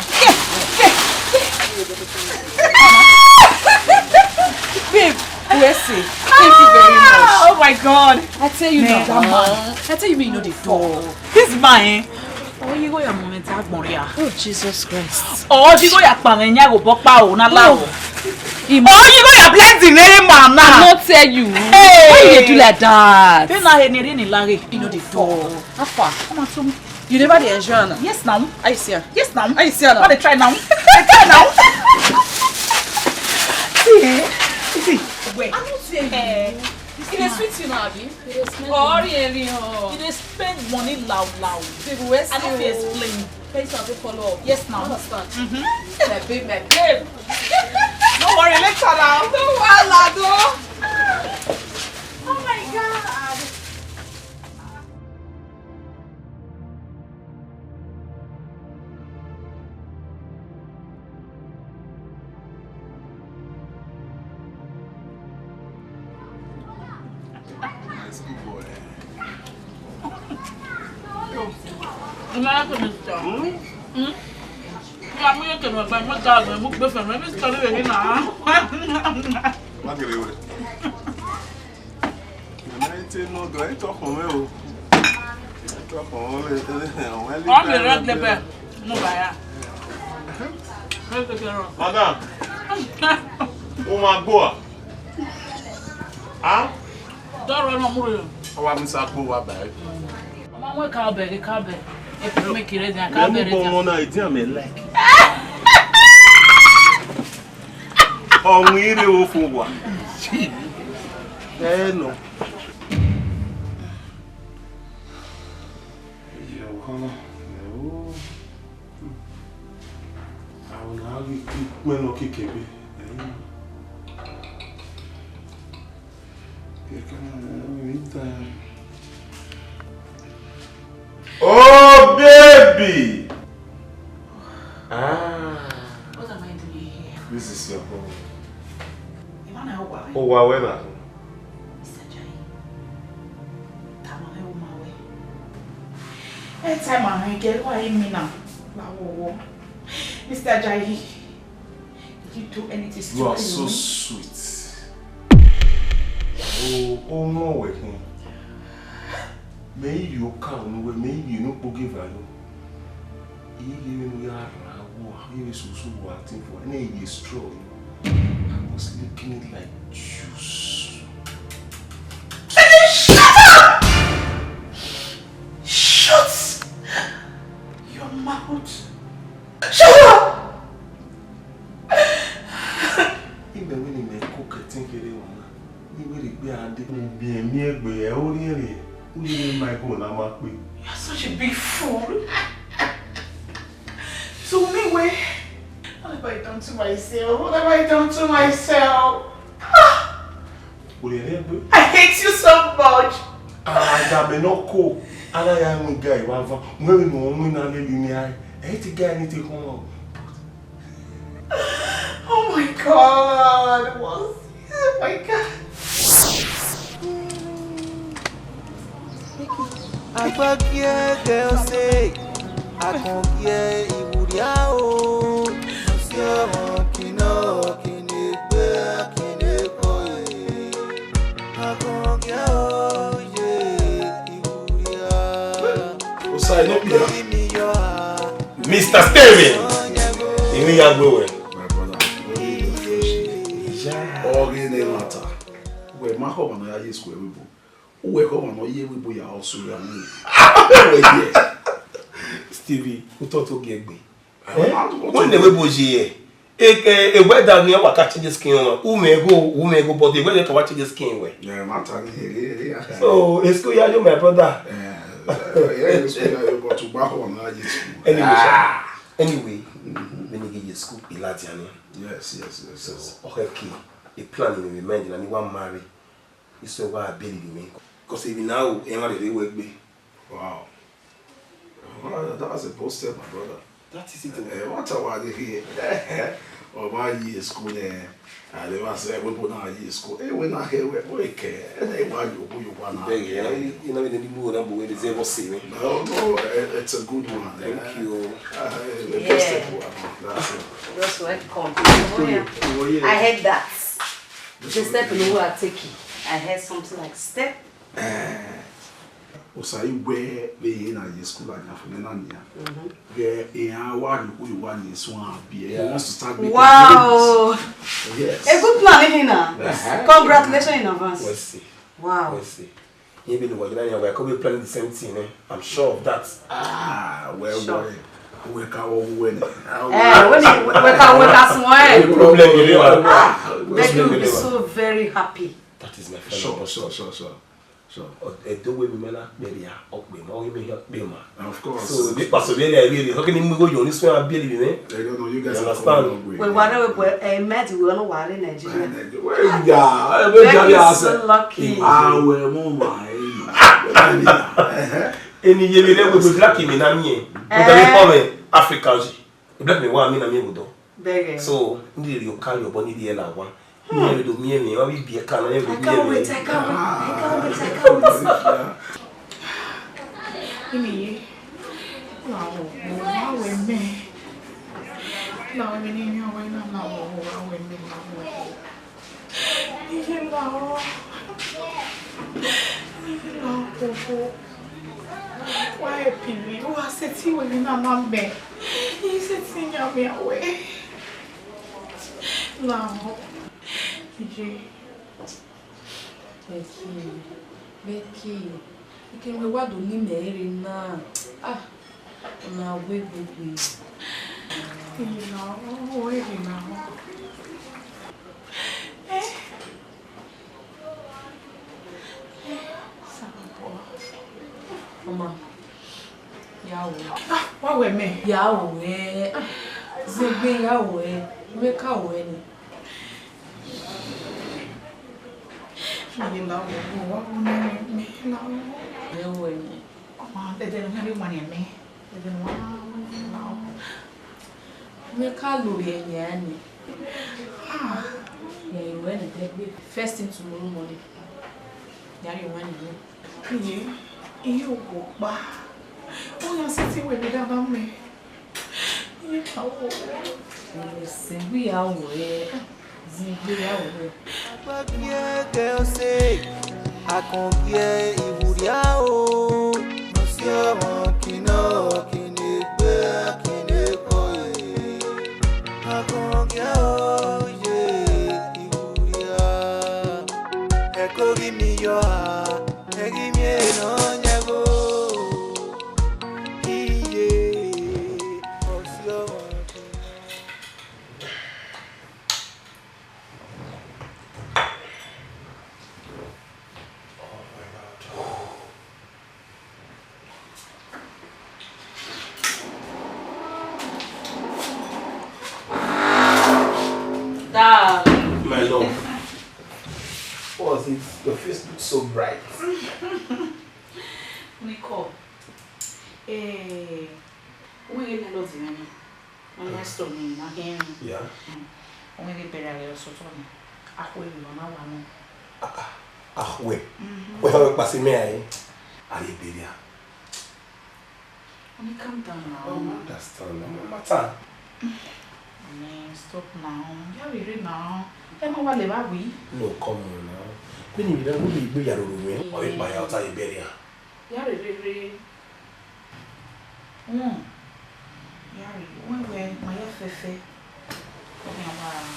[SPEAKER 6] Babe, Wesley, thank you very much. Oh my God.
[SPEAKER 7] I tell you now, that man. I tell you, you know the door.
[SPEAKER 6] He's mine. Oh, you go your moment at Moria.
[SPEAKER 7] Oh, Jesus Christ.
[SPEAKER 6] Oh, you go your pamenya go bokpa o na lao. Oh, you go your blessing name mama.
[SPEAKER 7] I not tell you.
[SPEAKER 6] Hey.
[SPEAKER 7] Why you do like that?
[SPEAKER 6] Then I need any lari.
[SPEAKER 7] You know the door. How far?
[SPEAKER 6] Come on to me.
[SPEAKER 7] You never dey enjoy now.
[SPEAKER 6] Yes now.
[SPEAKER 7] Are you see her?
[SPEAKER 6] Yes now.
[SPEAKER 7] Are you see her now?
[SPEAKER 6] What they try now? They try now. See. Wait.
[SPEAKER 7] I'm not saying it is sweet you now, Abi.
[SPEAKER 6] Oh, really? You dey spend money loud.
[SPEAKER 7] People, where's
[SPEAKER 6] I don't feel explain.
[SPEAKER 7] Face on the follow up.
[SPEAKER 6] Yes now.
[SPEAKER 7] Understand? My babe.
[SPEAKER 6] Don't worry, later now.
[SPEAKER 7] Don't worry, lado.
[SPEAKER 6] Oh my God.
[SPEAKER 9] Madam, uma boa. Ah?
[SPEAKER 6] Dora no muro.
[SPEAKER 9] Wa msapo wa bai.
[SPEAKER 6] Mama we cowbell. If you make it ready, I
[SPEAKER 9] Mo
[SPEAKER 6] can't
[SPEAKER 9] bo
[SPEAKER 6] be
[SPEAKER 9] mo na idi am like. Ohun ire o fun wa. No. Oh, baby!
[SPEAKER 6] What am I doing here?
[SPEAKER 9] This is your home.
[SPEAKER 6] Oh,
[SPEAKER 9] wow, where now?
[SPEAKER 6] Mr. Jai. Tamame umawe. Every time I get what I mean now. Mr. Jai, did you do anything stupid?
[SPEAKER 9] You are so sweet. Oh, no, working. May you come, may you not forgive her. Even we are so waiting for any straw. I was licking it like juice.
[SPEAKER 6] Shut up! Shut your mouth. Shut up!
[SPEAKER 9] Even when you make cook, I think you want to be a Who didn't my go now, Mark?
[SPEAKER 1] You're such a big fool. So me, what have I done to myself? What have I done to myself? I hate you so much.
[SPEAKER 9] I am not cool. And I am a guy. When no woman are living here, I hate a guy anything home.
[SPEAKER 1] Oh my God. Oh my God.
[SPEAKER 5] Agbagie girl say, I can't get Iburia o. Monsieur Kino Kinegbe Kineko. I can't get o Iburia.
[SPEAKER 2] Osai no be Mr. Steven. Ini ya gbewe.
[SPEAKER 4] My brother, all in the matter. Where my home and I use square wibu. Where home and I use wibu ya also ya me.
[SPEAKER 2] Stevie, who thought to get me?
[SPEAKER 4] When
[SPEAKER 2] the wibu je a weather near what catching the skin on. Who may go, but the weather to watch the skin way.
[SPEAKER 4] yeah, matter here.
[SPEAKER 2] So it's good, you my brother.
[SPEAKER 4] Yeah, it's good. But to back home and I use
[SPEAKER 2] Anyway, when you get your school, Ilatiani.
[SPEAKER 4] Yes.
[SPEAKER 2] So, okay, a plan in the mind, and you want to marry. It's so why I believe in me. Because even now, they work me.
[SPEAKER 4] Wow. That's a bold step, my brother.
[SPEAKER 2] That is it.
[SPEAKER 4] What about the here? Or my year school there. And they must say, we put our year school. Hey, we're not here, we care. And they want you who you want.
[SPEAKER 2] You know, in the mood, I'm going to say, me.
[SPEAKER 4] No, it's a good one.
[SPEAKER 2] Thank you.
[SPEAKER 4] That's it.
[SPEAKER 3] Just welcome. I heard that. The step in the way I take it. I heard something like step.
[SPEAKER 4] So you where be in a school like that for Nania. Where in our who you want is one be. He wants to start making
[SPEAKER 3] wow.
[SPEAKER 4] Yes.
[SPEAKER 3] A good plan, Elena. Congratulations in advance.
[SPEAKER 2] We'll see.
[SPEAKER 3] Wow.
[SPEAKER 2] We'll see. Even when we're coming planning the same thing, I'm sure of that.
[SPEAKER 4] Well,
[SPEAKER 3] sure.
[SPEAKER 4] We can win.
[SPEAKER 3] We can smile.
[SPEAKER 2] Problem.
[SPEAKER 3] Becky will be so very happy.
[SPEAKER 2] That is my friend.
[SPEAKER 4] Sure.
[SPEAKER 2] Do we remember Beria up with more Bima?
[SPEAKER 4] Of course.
[SPEAKER 2] So, this possibility really. How can you go? You only swim a billion, eh?
[SPEAKER 4] I don't know. You guys
[SPEAKER 2] understand?
[SPEAKER 3] Well, whatever I met, we don't know in Nigeria.
[SPEAKER 4] Becky
[SPEAKER 3] is so lucky.
[SPEAKER 4] We're more
[SPEAKER 2] Any year we live with black in Minami. But Africa. Black me one Minami. So, you carry your body the other one. I can't wait.
[SPEAKER 1] Why, Pili? Who has said he will not number? He said, sing me away. Now.
[SPEAKER 7] Becky, you can be what do you mean now? Now we. Mama, Yahweh.
[SPEAKER 1] What were me?
[SPEAKER 7] Yahweh. Zebe Yahweh. Make a win.
[SPEAKER 1] You love what me love. They didn't have money in me. They didn't want
[SPEAKER 7] Make a Louis Yanni. You went first thing tomorrow morning. Yeah, you went.
[SPEAKER 1] You go back. Oh, you're sitting with me down me. You know,
[SPEAKER 7] we are aware.
[SPEAKER 5] Agbagie girl say, I can't get Iburia o. Monsieur Kino Kinegbe Kineko. I can't get o Iburia. Eko give me your heart, give me no nyago.
[SPEAKER 1] Onwe na love me. My store me na him.
[SPEAKER 2] Yeah.
[SPEAKER 1] Onwe bere ale osoto me. Akwe mi na wa no.
[SPEAKER 2] We. We have pass me ai. Ali beria.
[SPEAKER 1] Only calm down now.
[SPEAKER 2] Oh, understand. No matter.
[SPEAKER 1] Man, stop now. Yeah, we read now. Emma wale ba we.
[SPEAKER 2] No, come on now. When you don't be ya ro me. O e pa ya ota Iberia.
[SPEAKER 1] Yeah, re. Yari, when my fefe, coming around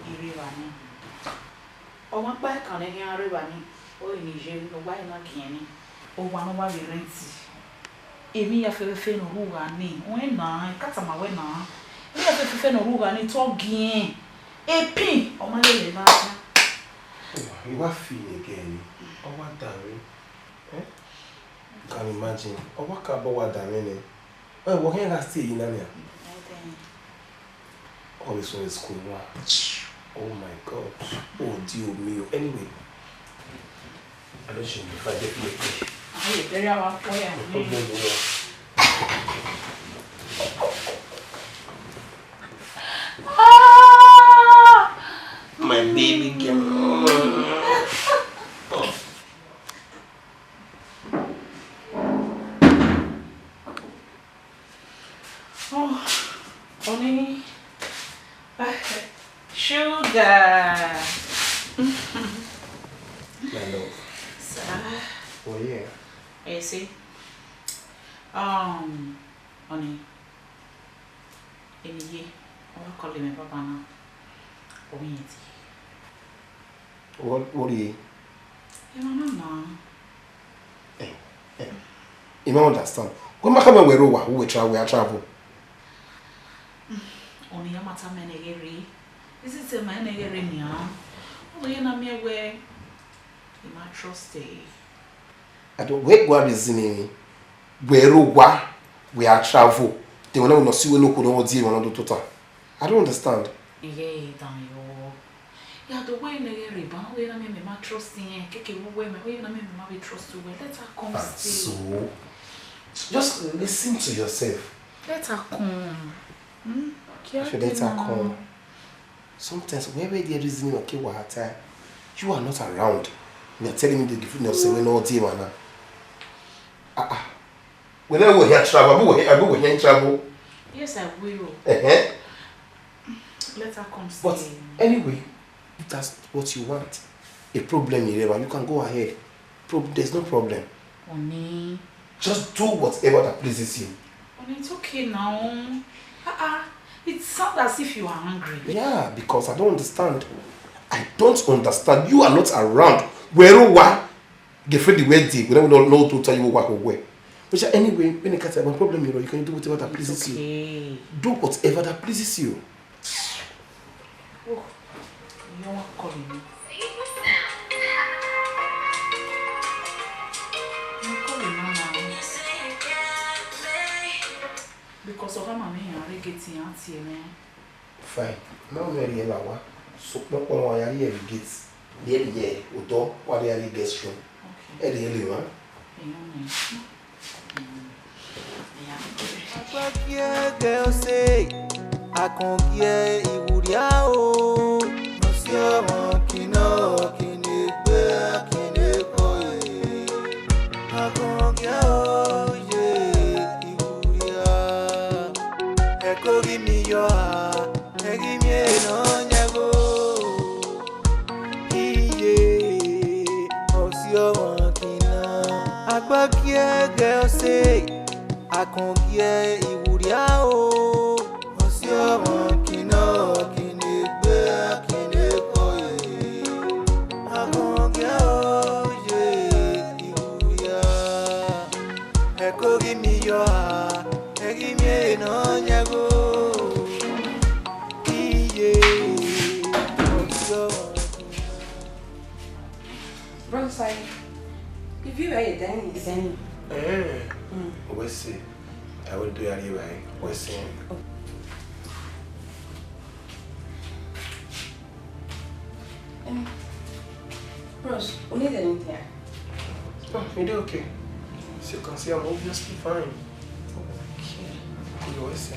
[SPEAKER 1] Irivani. Oh, one back on any Irivani, or in Niger, no why not canny, or one of our rents. Emi a fefe no who are me, when I cut my way now. We have a fefe no who are it all gain. A pin or my lady.
[SPEAKER 2] You are feeling again. Oh, what damn. Can imagine. Oh, what about what damn. Oh, what can I say in Ania? Always in school. Oh my God. Oh, dear me. Anyway, I don't show you if I definitely.
[SPEAKER 1] I very well for you.
[SPEAKER 2] My baby girl.
[SPEAKER 1] Oh, only sugar.
[SPEAKER 2] My love. Oh yeah.
[SPEAKER 1] You see? Honey. Any what call him papa now?
[SPEAKER 2] What do you?
[SPEAKER 1] You know.
[SPEAKER 2] You don't understand. When I come and we we travel.
[SPEAKER 1] Only a matter menegeri. Is it a menegeri now? Only in a mere way. You might trust it.
[SPEAKER 2] I don't wait what is in me. We are travel. They will not see when you could not deal on the total. I don't understand.
[SPEAKER 1] Yeah, damn you. Yeah, the way negeri, but we don't make my trust in Kiki women, we don't make my trust to where. Let her come stay.
[SPEAKER 2] So, just listen to yourself.
[SPEAKER 1] Let her come.
[SPEAKER 2] Should let her come. Sometimes, wherever there is reasoning okay, you are not around. You are telling me the difference of saying no day, man. When I go here travel, I go here travel.
[SPEAKER 1] Yes, I will. Let her come stay.
[SPEAKER 2] But anyway, if that's what you want, a problem here, you can go ahead. There's no problem.
[SPEAKER 1] Oni.
[SPEAKER 2] Just do whatever that pleases you.
[SPEAKER 1] Oni, it's okay now. It sounds as if you are angry.
[SPEAKER 2] Yeah, because I don't understand. I don't understand. You are not around. Where you are, get the wedding. We don't know to tell you what or where. But anyway, when you get a problem, you can do whatever that pleases you. Do whatever that pleases you.
[SPEAKER 1] Oh, you are calling me. You're calling now. Because of my man, getting out here, man.
[SPEAKER 2] Fine. Now I'm ready. So, what I hear gets the year, or what I guess from. Eddie,
[SPEAKER 5] Agbagie girl say I can't get iwuria o. No si awon kino kini gbe kini koye. Agbagie o ye iwuria. E ko gi mi yo a, e gi mi no nyago. Iye o si awon kina. Agbagie girl say I can't get iwuria o. No si awon kino kini gbe kini koye. I can't get o ye iwuria. E ko gi mi yo a, e gi mi no nyago. Iye o si awon kina.
[SPEAKER 3] Brother Sai, if you are dining, is any.
[SPEAKER 2] What's see? I will do it anyway. What's see?
[SPEAKER 3] Bros, we need anything.
[SPEAKER 2] Oh, you do okay. So you can see I'm obviously fine. Erose.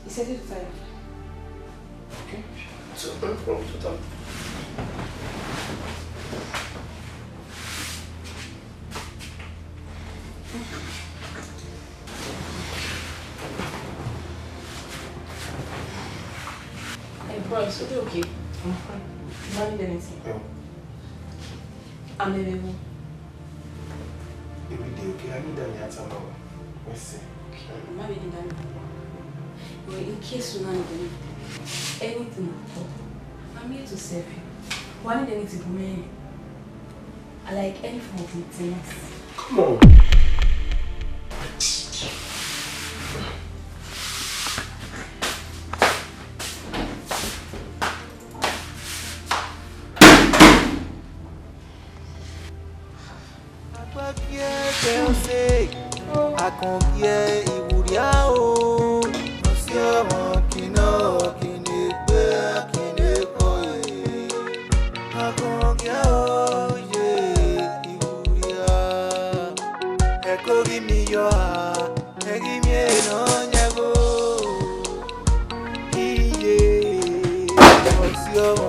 [SPEAKER 3] He said it to
[SPEAKER 2] Okay. So, no problem to talk.
[SPEAKER 7] Hey, bro, so you okay?
[SPEAKER 2] I'm fine.
[SPEAKER 7] You don't need anything.
[SPEAKER 2] Yeah.
[SPEAKER 7] I'm available.
[SPEAKER 2] Every day, okay? I need that answer now. Let's see.
[SPEAKER 7] I'm not really done. But in case you don't need anything at all, I'm here to serve you. Why need anything from me? I like any form of maintenance.
[SPEAKER 2] Come on.
[SPEAKER 5] Akongie iwuria o Nosi ọmọ kino kini gbe kini koye Akongie o ye iwuria Ekori mi yo ha Egi mi eno nyago Iye Nosi ọmọ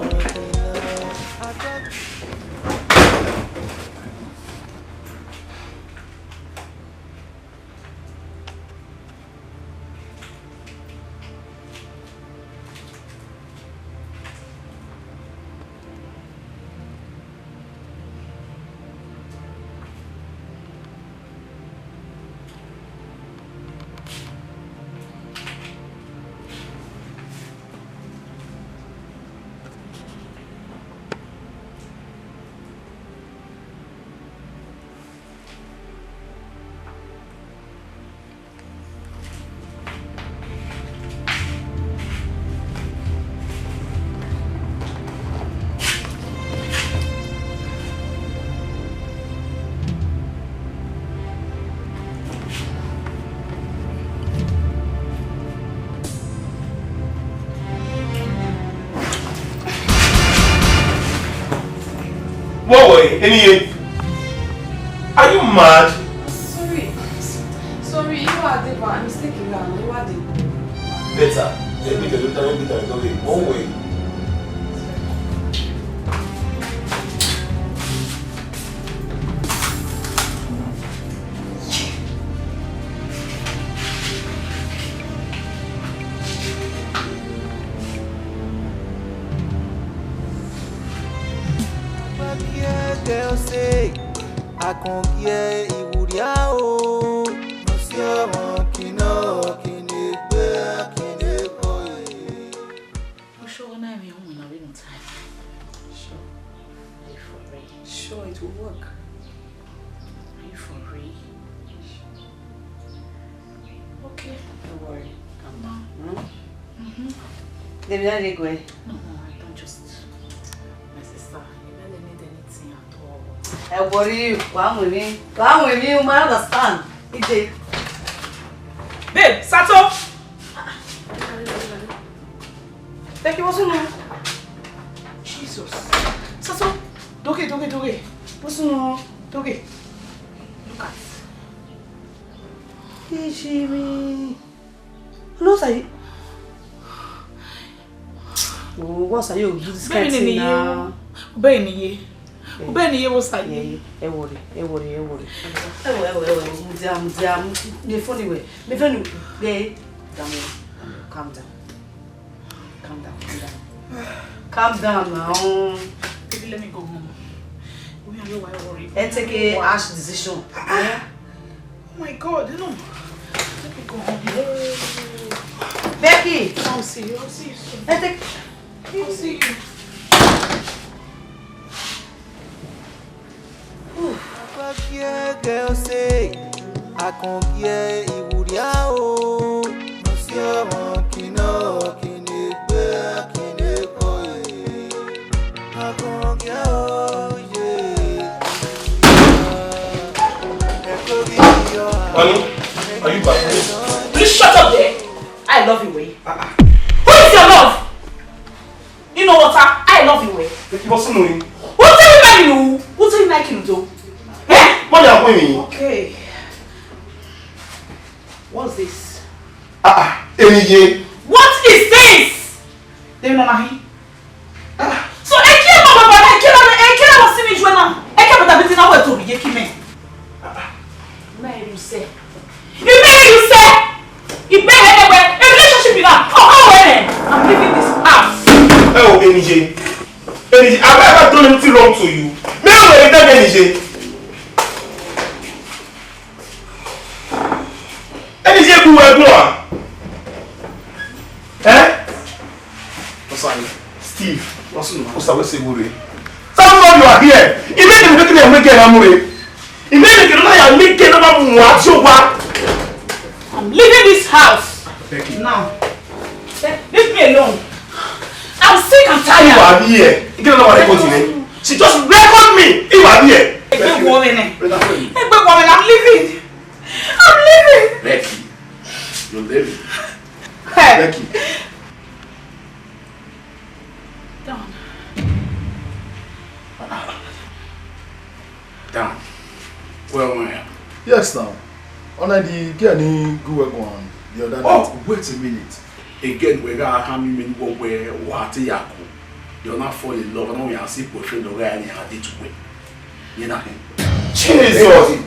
[SPEAKER 2] Anyway, are you mad?
[SPEAKER 3] Sorry, you are the one. I'm mistaken. You are the one.
[SPEAKER 2] Better. Let me tell you, one way.
[SPEAKER 5] Akongie iwuria o Nosi ọmọ kino kini gbe kini koye
[SPEAKER 6] I'm sure when I'm home in a real time.
[SPEAKER 7] Sure.
[SPEAKER 6] Are you for real?
[SPEAKER 7] Sure, it will work.
[SPEAKER 6] Are you for real? Okay.
[SPEAKER 7] Don't worry. Calm down.
[SPEAKER 3] David, how they going?
[SPEAKER 6] No, I don't just. My sister, you barely need anything at all.
[SPEAKER 3] I worry you. Come with me, you might understand. Ije.
[SPEAKER 6] Babe, Sato!
[SPEAKER 3] Becky, what's wrong?
[SPEAKER 6] Jesus. Sato, doge.
[SPEAKER 3] What's wrong?
[SPEAKER 6] Doge. Look at.
[SPEAKER 3] Hey, Jimmy. No, say. Oh, what's are you? This kind of thing now.
[SPEAKER 6] Ubeniye what's that?
[SPEAKER 3] Yeah. Worry. Mdiam. Me funny way. Me funny. Hey, calm down. Calm down now.
[SPEAKER 6] Baby, let me go home. Why are you worried?
[SPEAKER 3] And take a harsh decision. Yeah?
[SPEAKER 6] Oh my God, no. Let me go home.
[SPEAKER 3] Becky!
[SPEAKER 6] I'll see you soon.
[SPEAKER 3] And take.
[SPEAKER 6] I'll see you.
[SPEAKER 5] Akongie iwuria o Nosi ọmọ kino kini gbe kini koye Akongie o ye
[SPEAKER 2] Honey, are you back?
[SPEAKER 6] Please shut up there. I love you, way. Who is your love? You know what? I love you, way.
[SPEAKER 2] What's the name?
[SPEAKER 6] What do you like you? What do you like him to?
[SPEAKER 2] Eh? What are you doing?
[SPEAKER 6] Okay. What's this?
[SPEAKER 2] Energy.
[SPEAKER 6] What is this? Do you know my So I can't remember. I can't see me join now. I can't remember everything I want to be making me. May you say? You may anywhere. A relationship with her. I'm leaving this house.
[SPEAKER 2] Oh, NJ. NJ, have I ever done anything wrong to you? May I know that NJ? NJ, who are you? Eh?
[SPEAKER 4] Sorry.
[SPEAKER 2] Steve.
[SPEAKER 4] What's the
[SPEAKER 2] What's the way say Mure? Someone you are here. You make them making them make a Mure. You make them make a
[SPEAKER 6] I'm leaving this house.
[SPEAKER 4] Becky.
[SPEAKER 6] Now. Leave me alone. I'm sick and tired.
[SPEAKER 2] You are here. You don't know what I put in. She just record me. You are here.
[SPEAKER 6] Big woman. I'm leaving. I'm leaving.
[SPEAKER 4] Becky. You're leaving.
[SPEAKER 6] Hey.
[SPEAKER 4] Becky.
[SPEAKER 6] Down.
[SPEAKER 4] Down. Well, man.
[SPEAKER 8] Yes, now. Already get any good one the other night.
[SPEAKER 4] Oh, wait a minute. Again, we're going to have many where what you're not falling in love, and we are see boyfriend or guy and had it to win. You know him.
[SPEAKER 2] Jesus.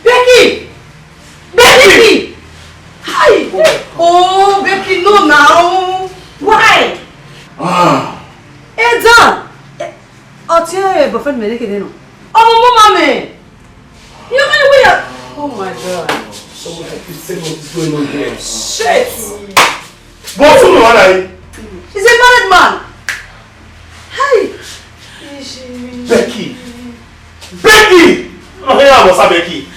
[SPEAKER 3] Becky! Becky! Hi! Oh, Becky, no now. Why? Hey, John! Oh, tiens, boyfriend, mais qu'est-ce que non? Oh, mon maman! You can wait. Oh my God.
[SPEAKER 2] Someone like this saying what is going on here.
[SPEAKER 3] Shit!
[SPEAKER 2] What's going on?
[SPEAKER 3] He's a married man. Hi!
[SPEAKER 2] Becky! Becky! Oh, yeah, what's up, Becky?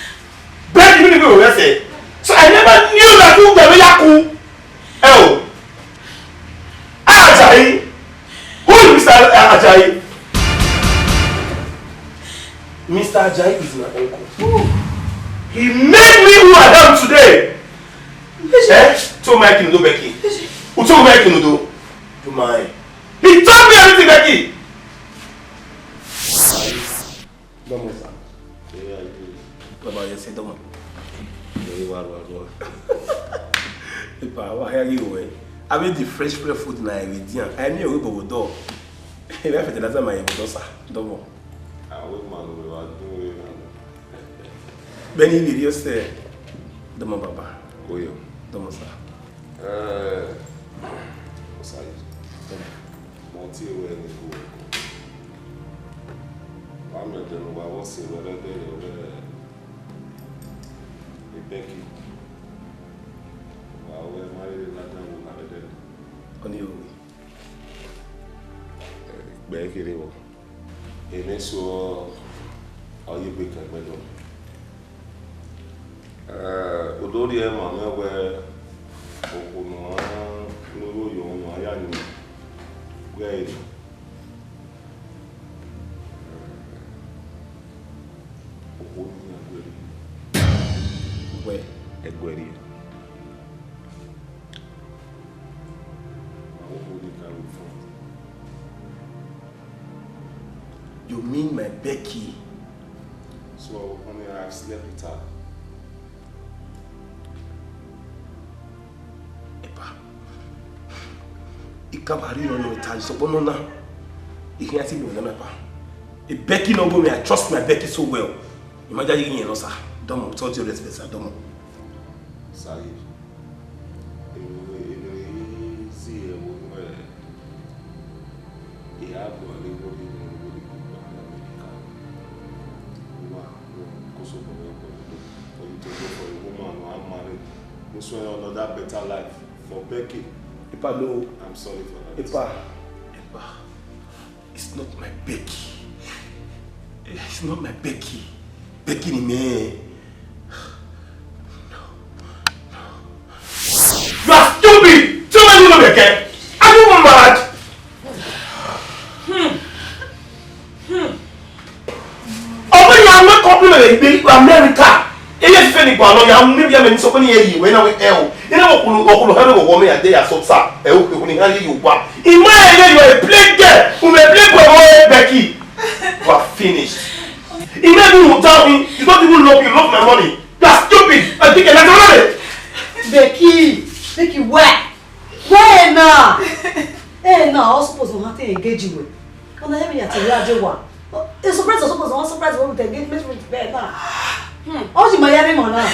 [SPEAKER 2] Becky, you know what I say? So I never knew that you were Yaku. Oh. Ajayi! Who is Mr. Ajayi? Mr. Ajayi is my uncle. He made me who I am today. Eh? To my king, do Becky. Who told my king, do? To my. He told me everything, Becky. Don't move, sir. Baba, you say, don't move. Why are you away? I made the fresh food in Nigeria. I knew we would do. If I had another, my daughter, don't move. I will man, Benny video say, don't move, Baba. Go you. Don't move, sir. Sorry. Monty, where you go? I'm not doing what I was saying. Whether Becky. We're married in that time. On you. Becky, and so are you big at my door? Odori Emma, where no, you know, I am where Agbagie. You mean my Becky? So, honey, I've slept with her. Epa. Ikabari no no touch so no na. You can't see me no Epa. If Becky no go me, I trust my Becky so well. Imagine you no sir. Don't without your respect, sir. Don't. Sorry. Another better life for Becky. Epa, no. I'm sorry for that. Epa, it's not my Becky. It's not my Becky. Becky ni me. You are stupid! Too many people Becky. Are you mad? Oh, but you are not complimenting America. It is fẹ́ni gbọ́ àlọ́ yà níbi àmì sọ pé ní ẹ̀yìn ìwé náà ẹ̀ o iná ọkùnrin hẹ́rẹ́ wọ̀ wọ́n àdé yà sọ sá ẹ̀ o kò ní hàn yìí wá ìmọ̀ ẹ̀yẹ yọ a play girl who may play for her Becky you are finished ìmọ̀ ẹ̀mí wò tell me you don't even love my money you are stupid I think ẹ̀ lẹ́tọ̀ lọ́dẹ̀.
[SPEAKER 3] Becky where now? Hey now I suppose we have to engage you. When I hear me at the radio it's surprise, I suppose one surprise when we engagement with bed now. Oh, she might have him on now.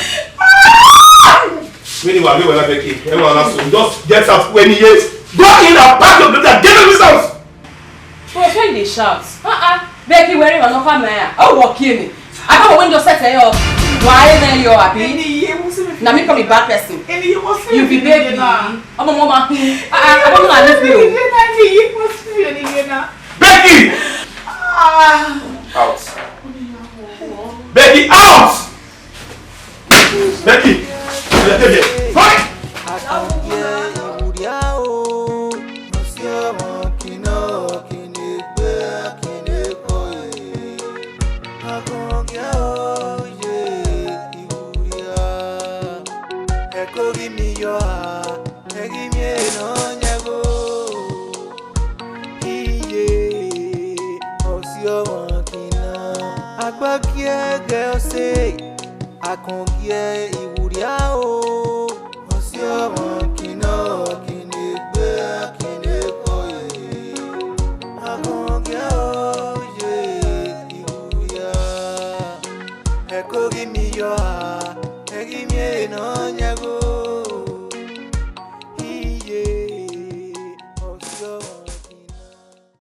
[SPEAKER 2] Really, what we were like Becky? Everyone else just get out when he is. Go in and pack your blood. Get in this house.
[SPEAKER 7] Why they shout? Becky wearing an offer man. I'll walk in. I come when you set her up. Why then you're happy? Now me come a bad person. You be baby. I'm a mama. I don't want to leave you.
[SPEAKER 2] Becky! Out. Becky, out! Becky! Fine!
[SPEAKER 5] Agbagie girl say I can't get ìwúrí o osi ọmọ kino kini gbe kini koye Agbagie o ye ìwúrí a e ko ri mi yo a e ri mi no nya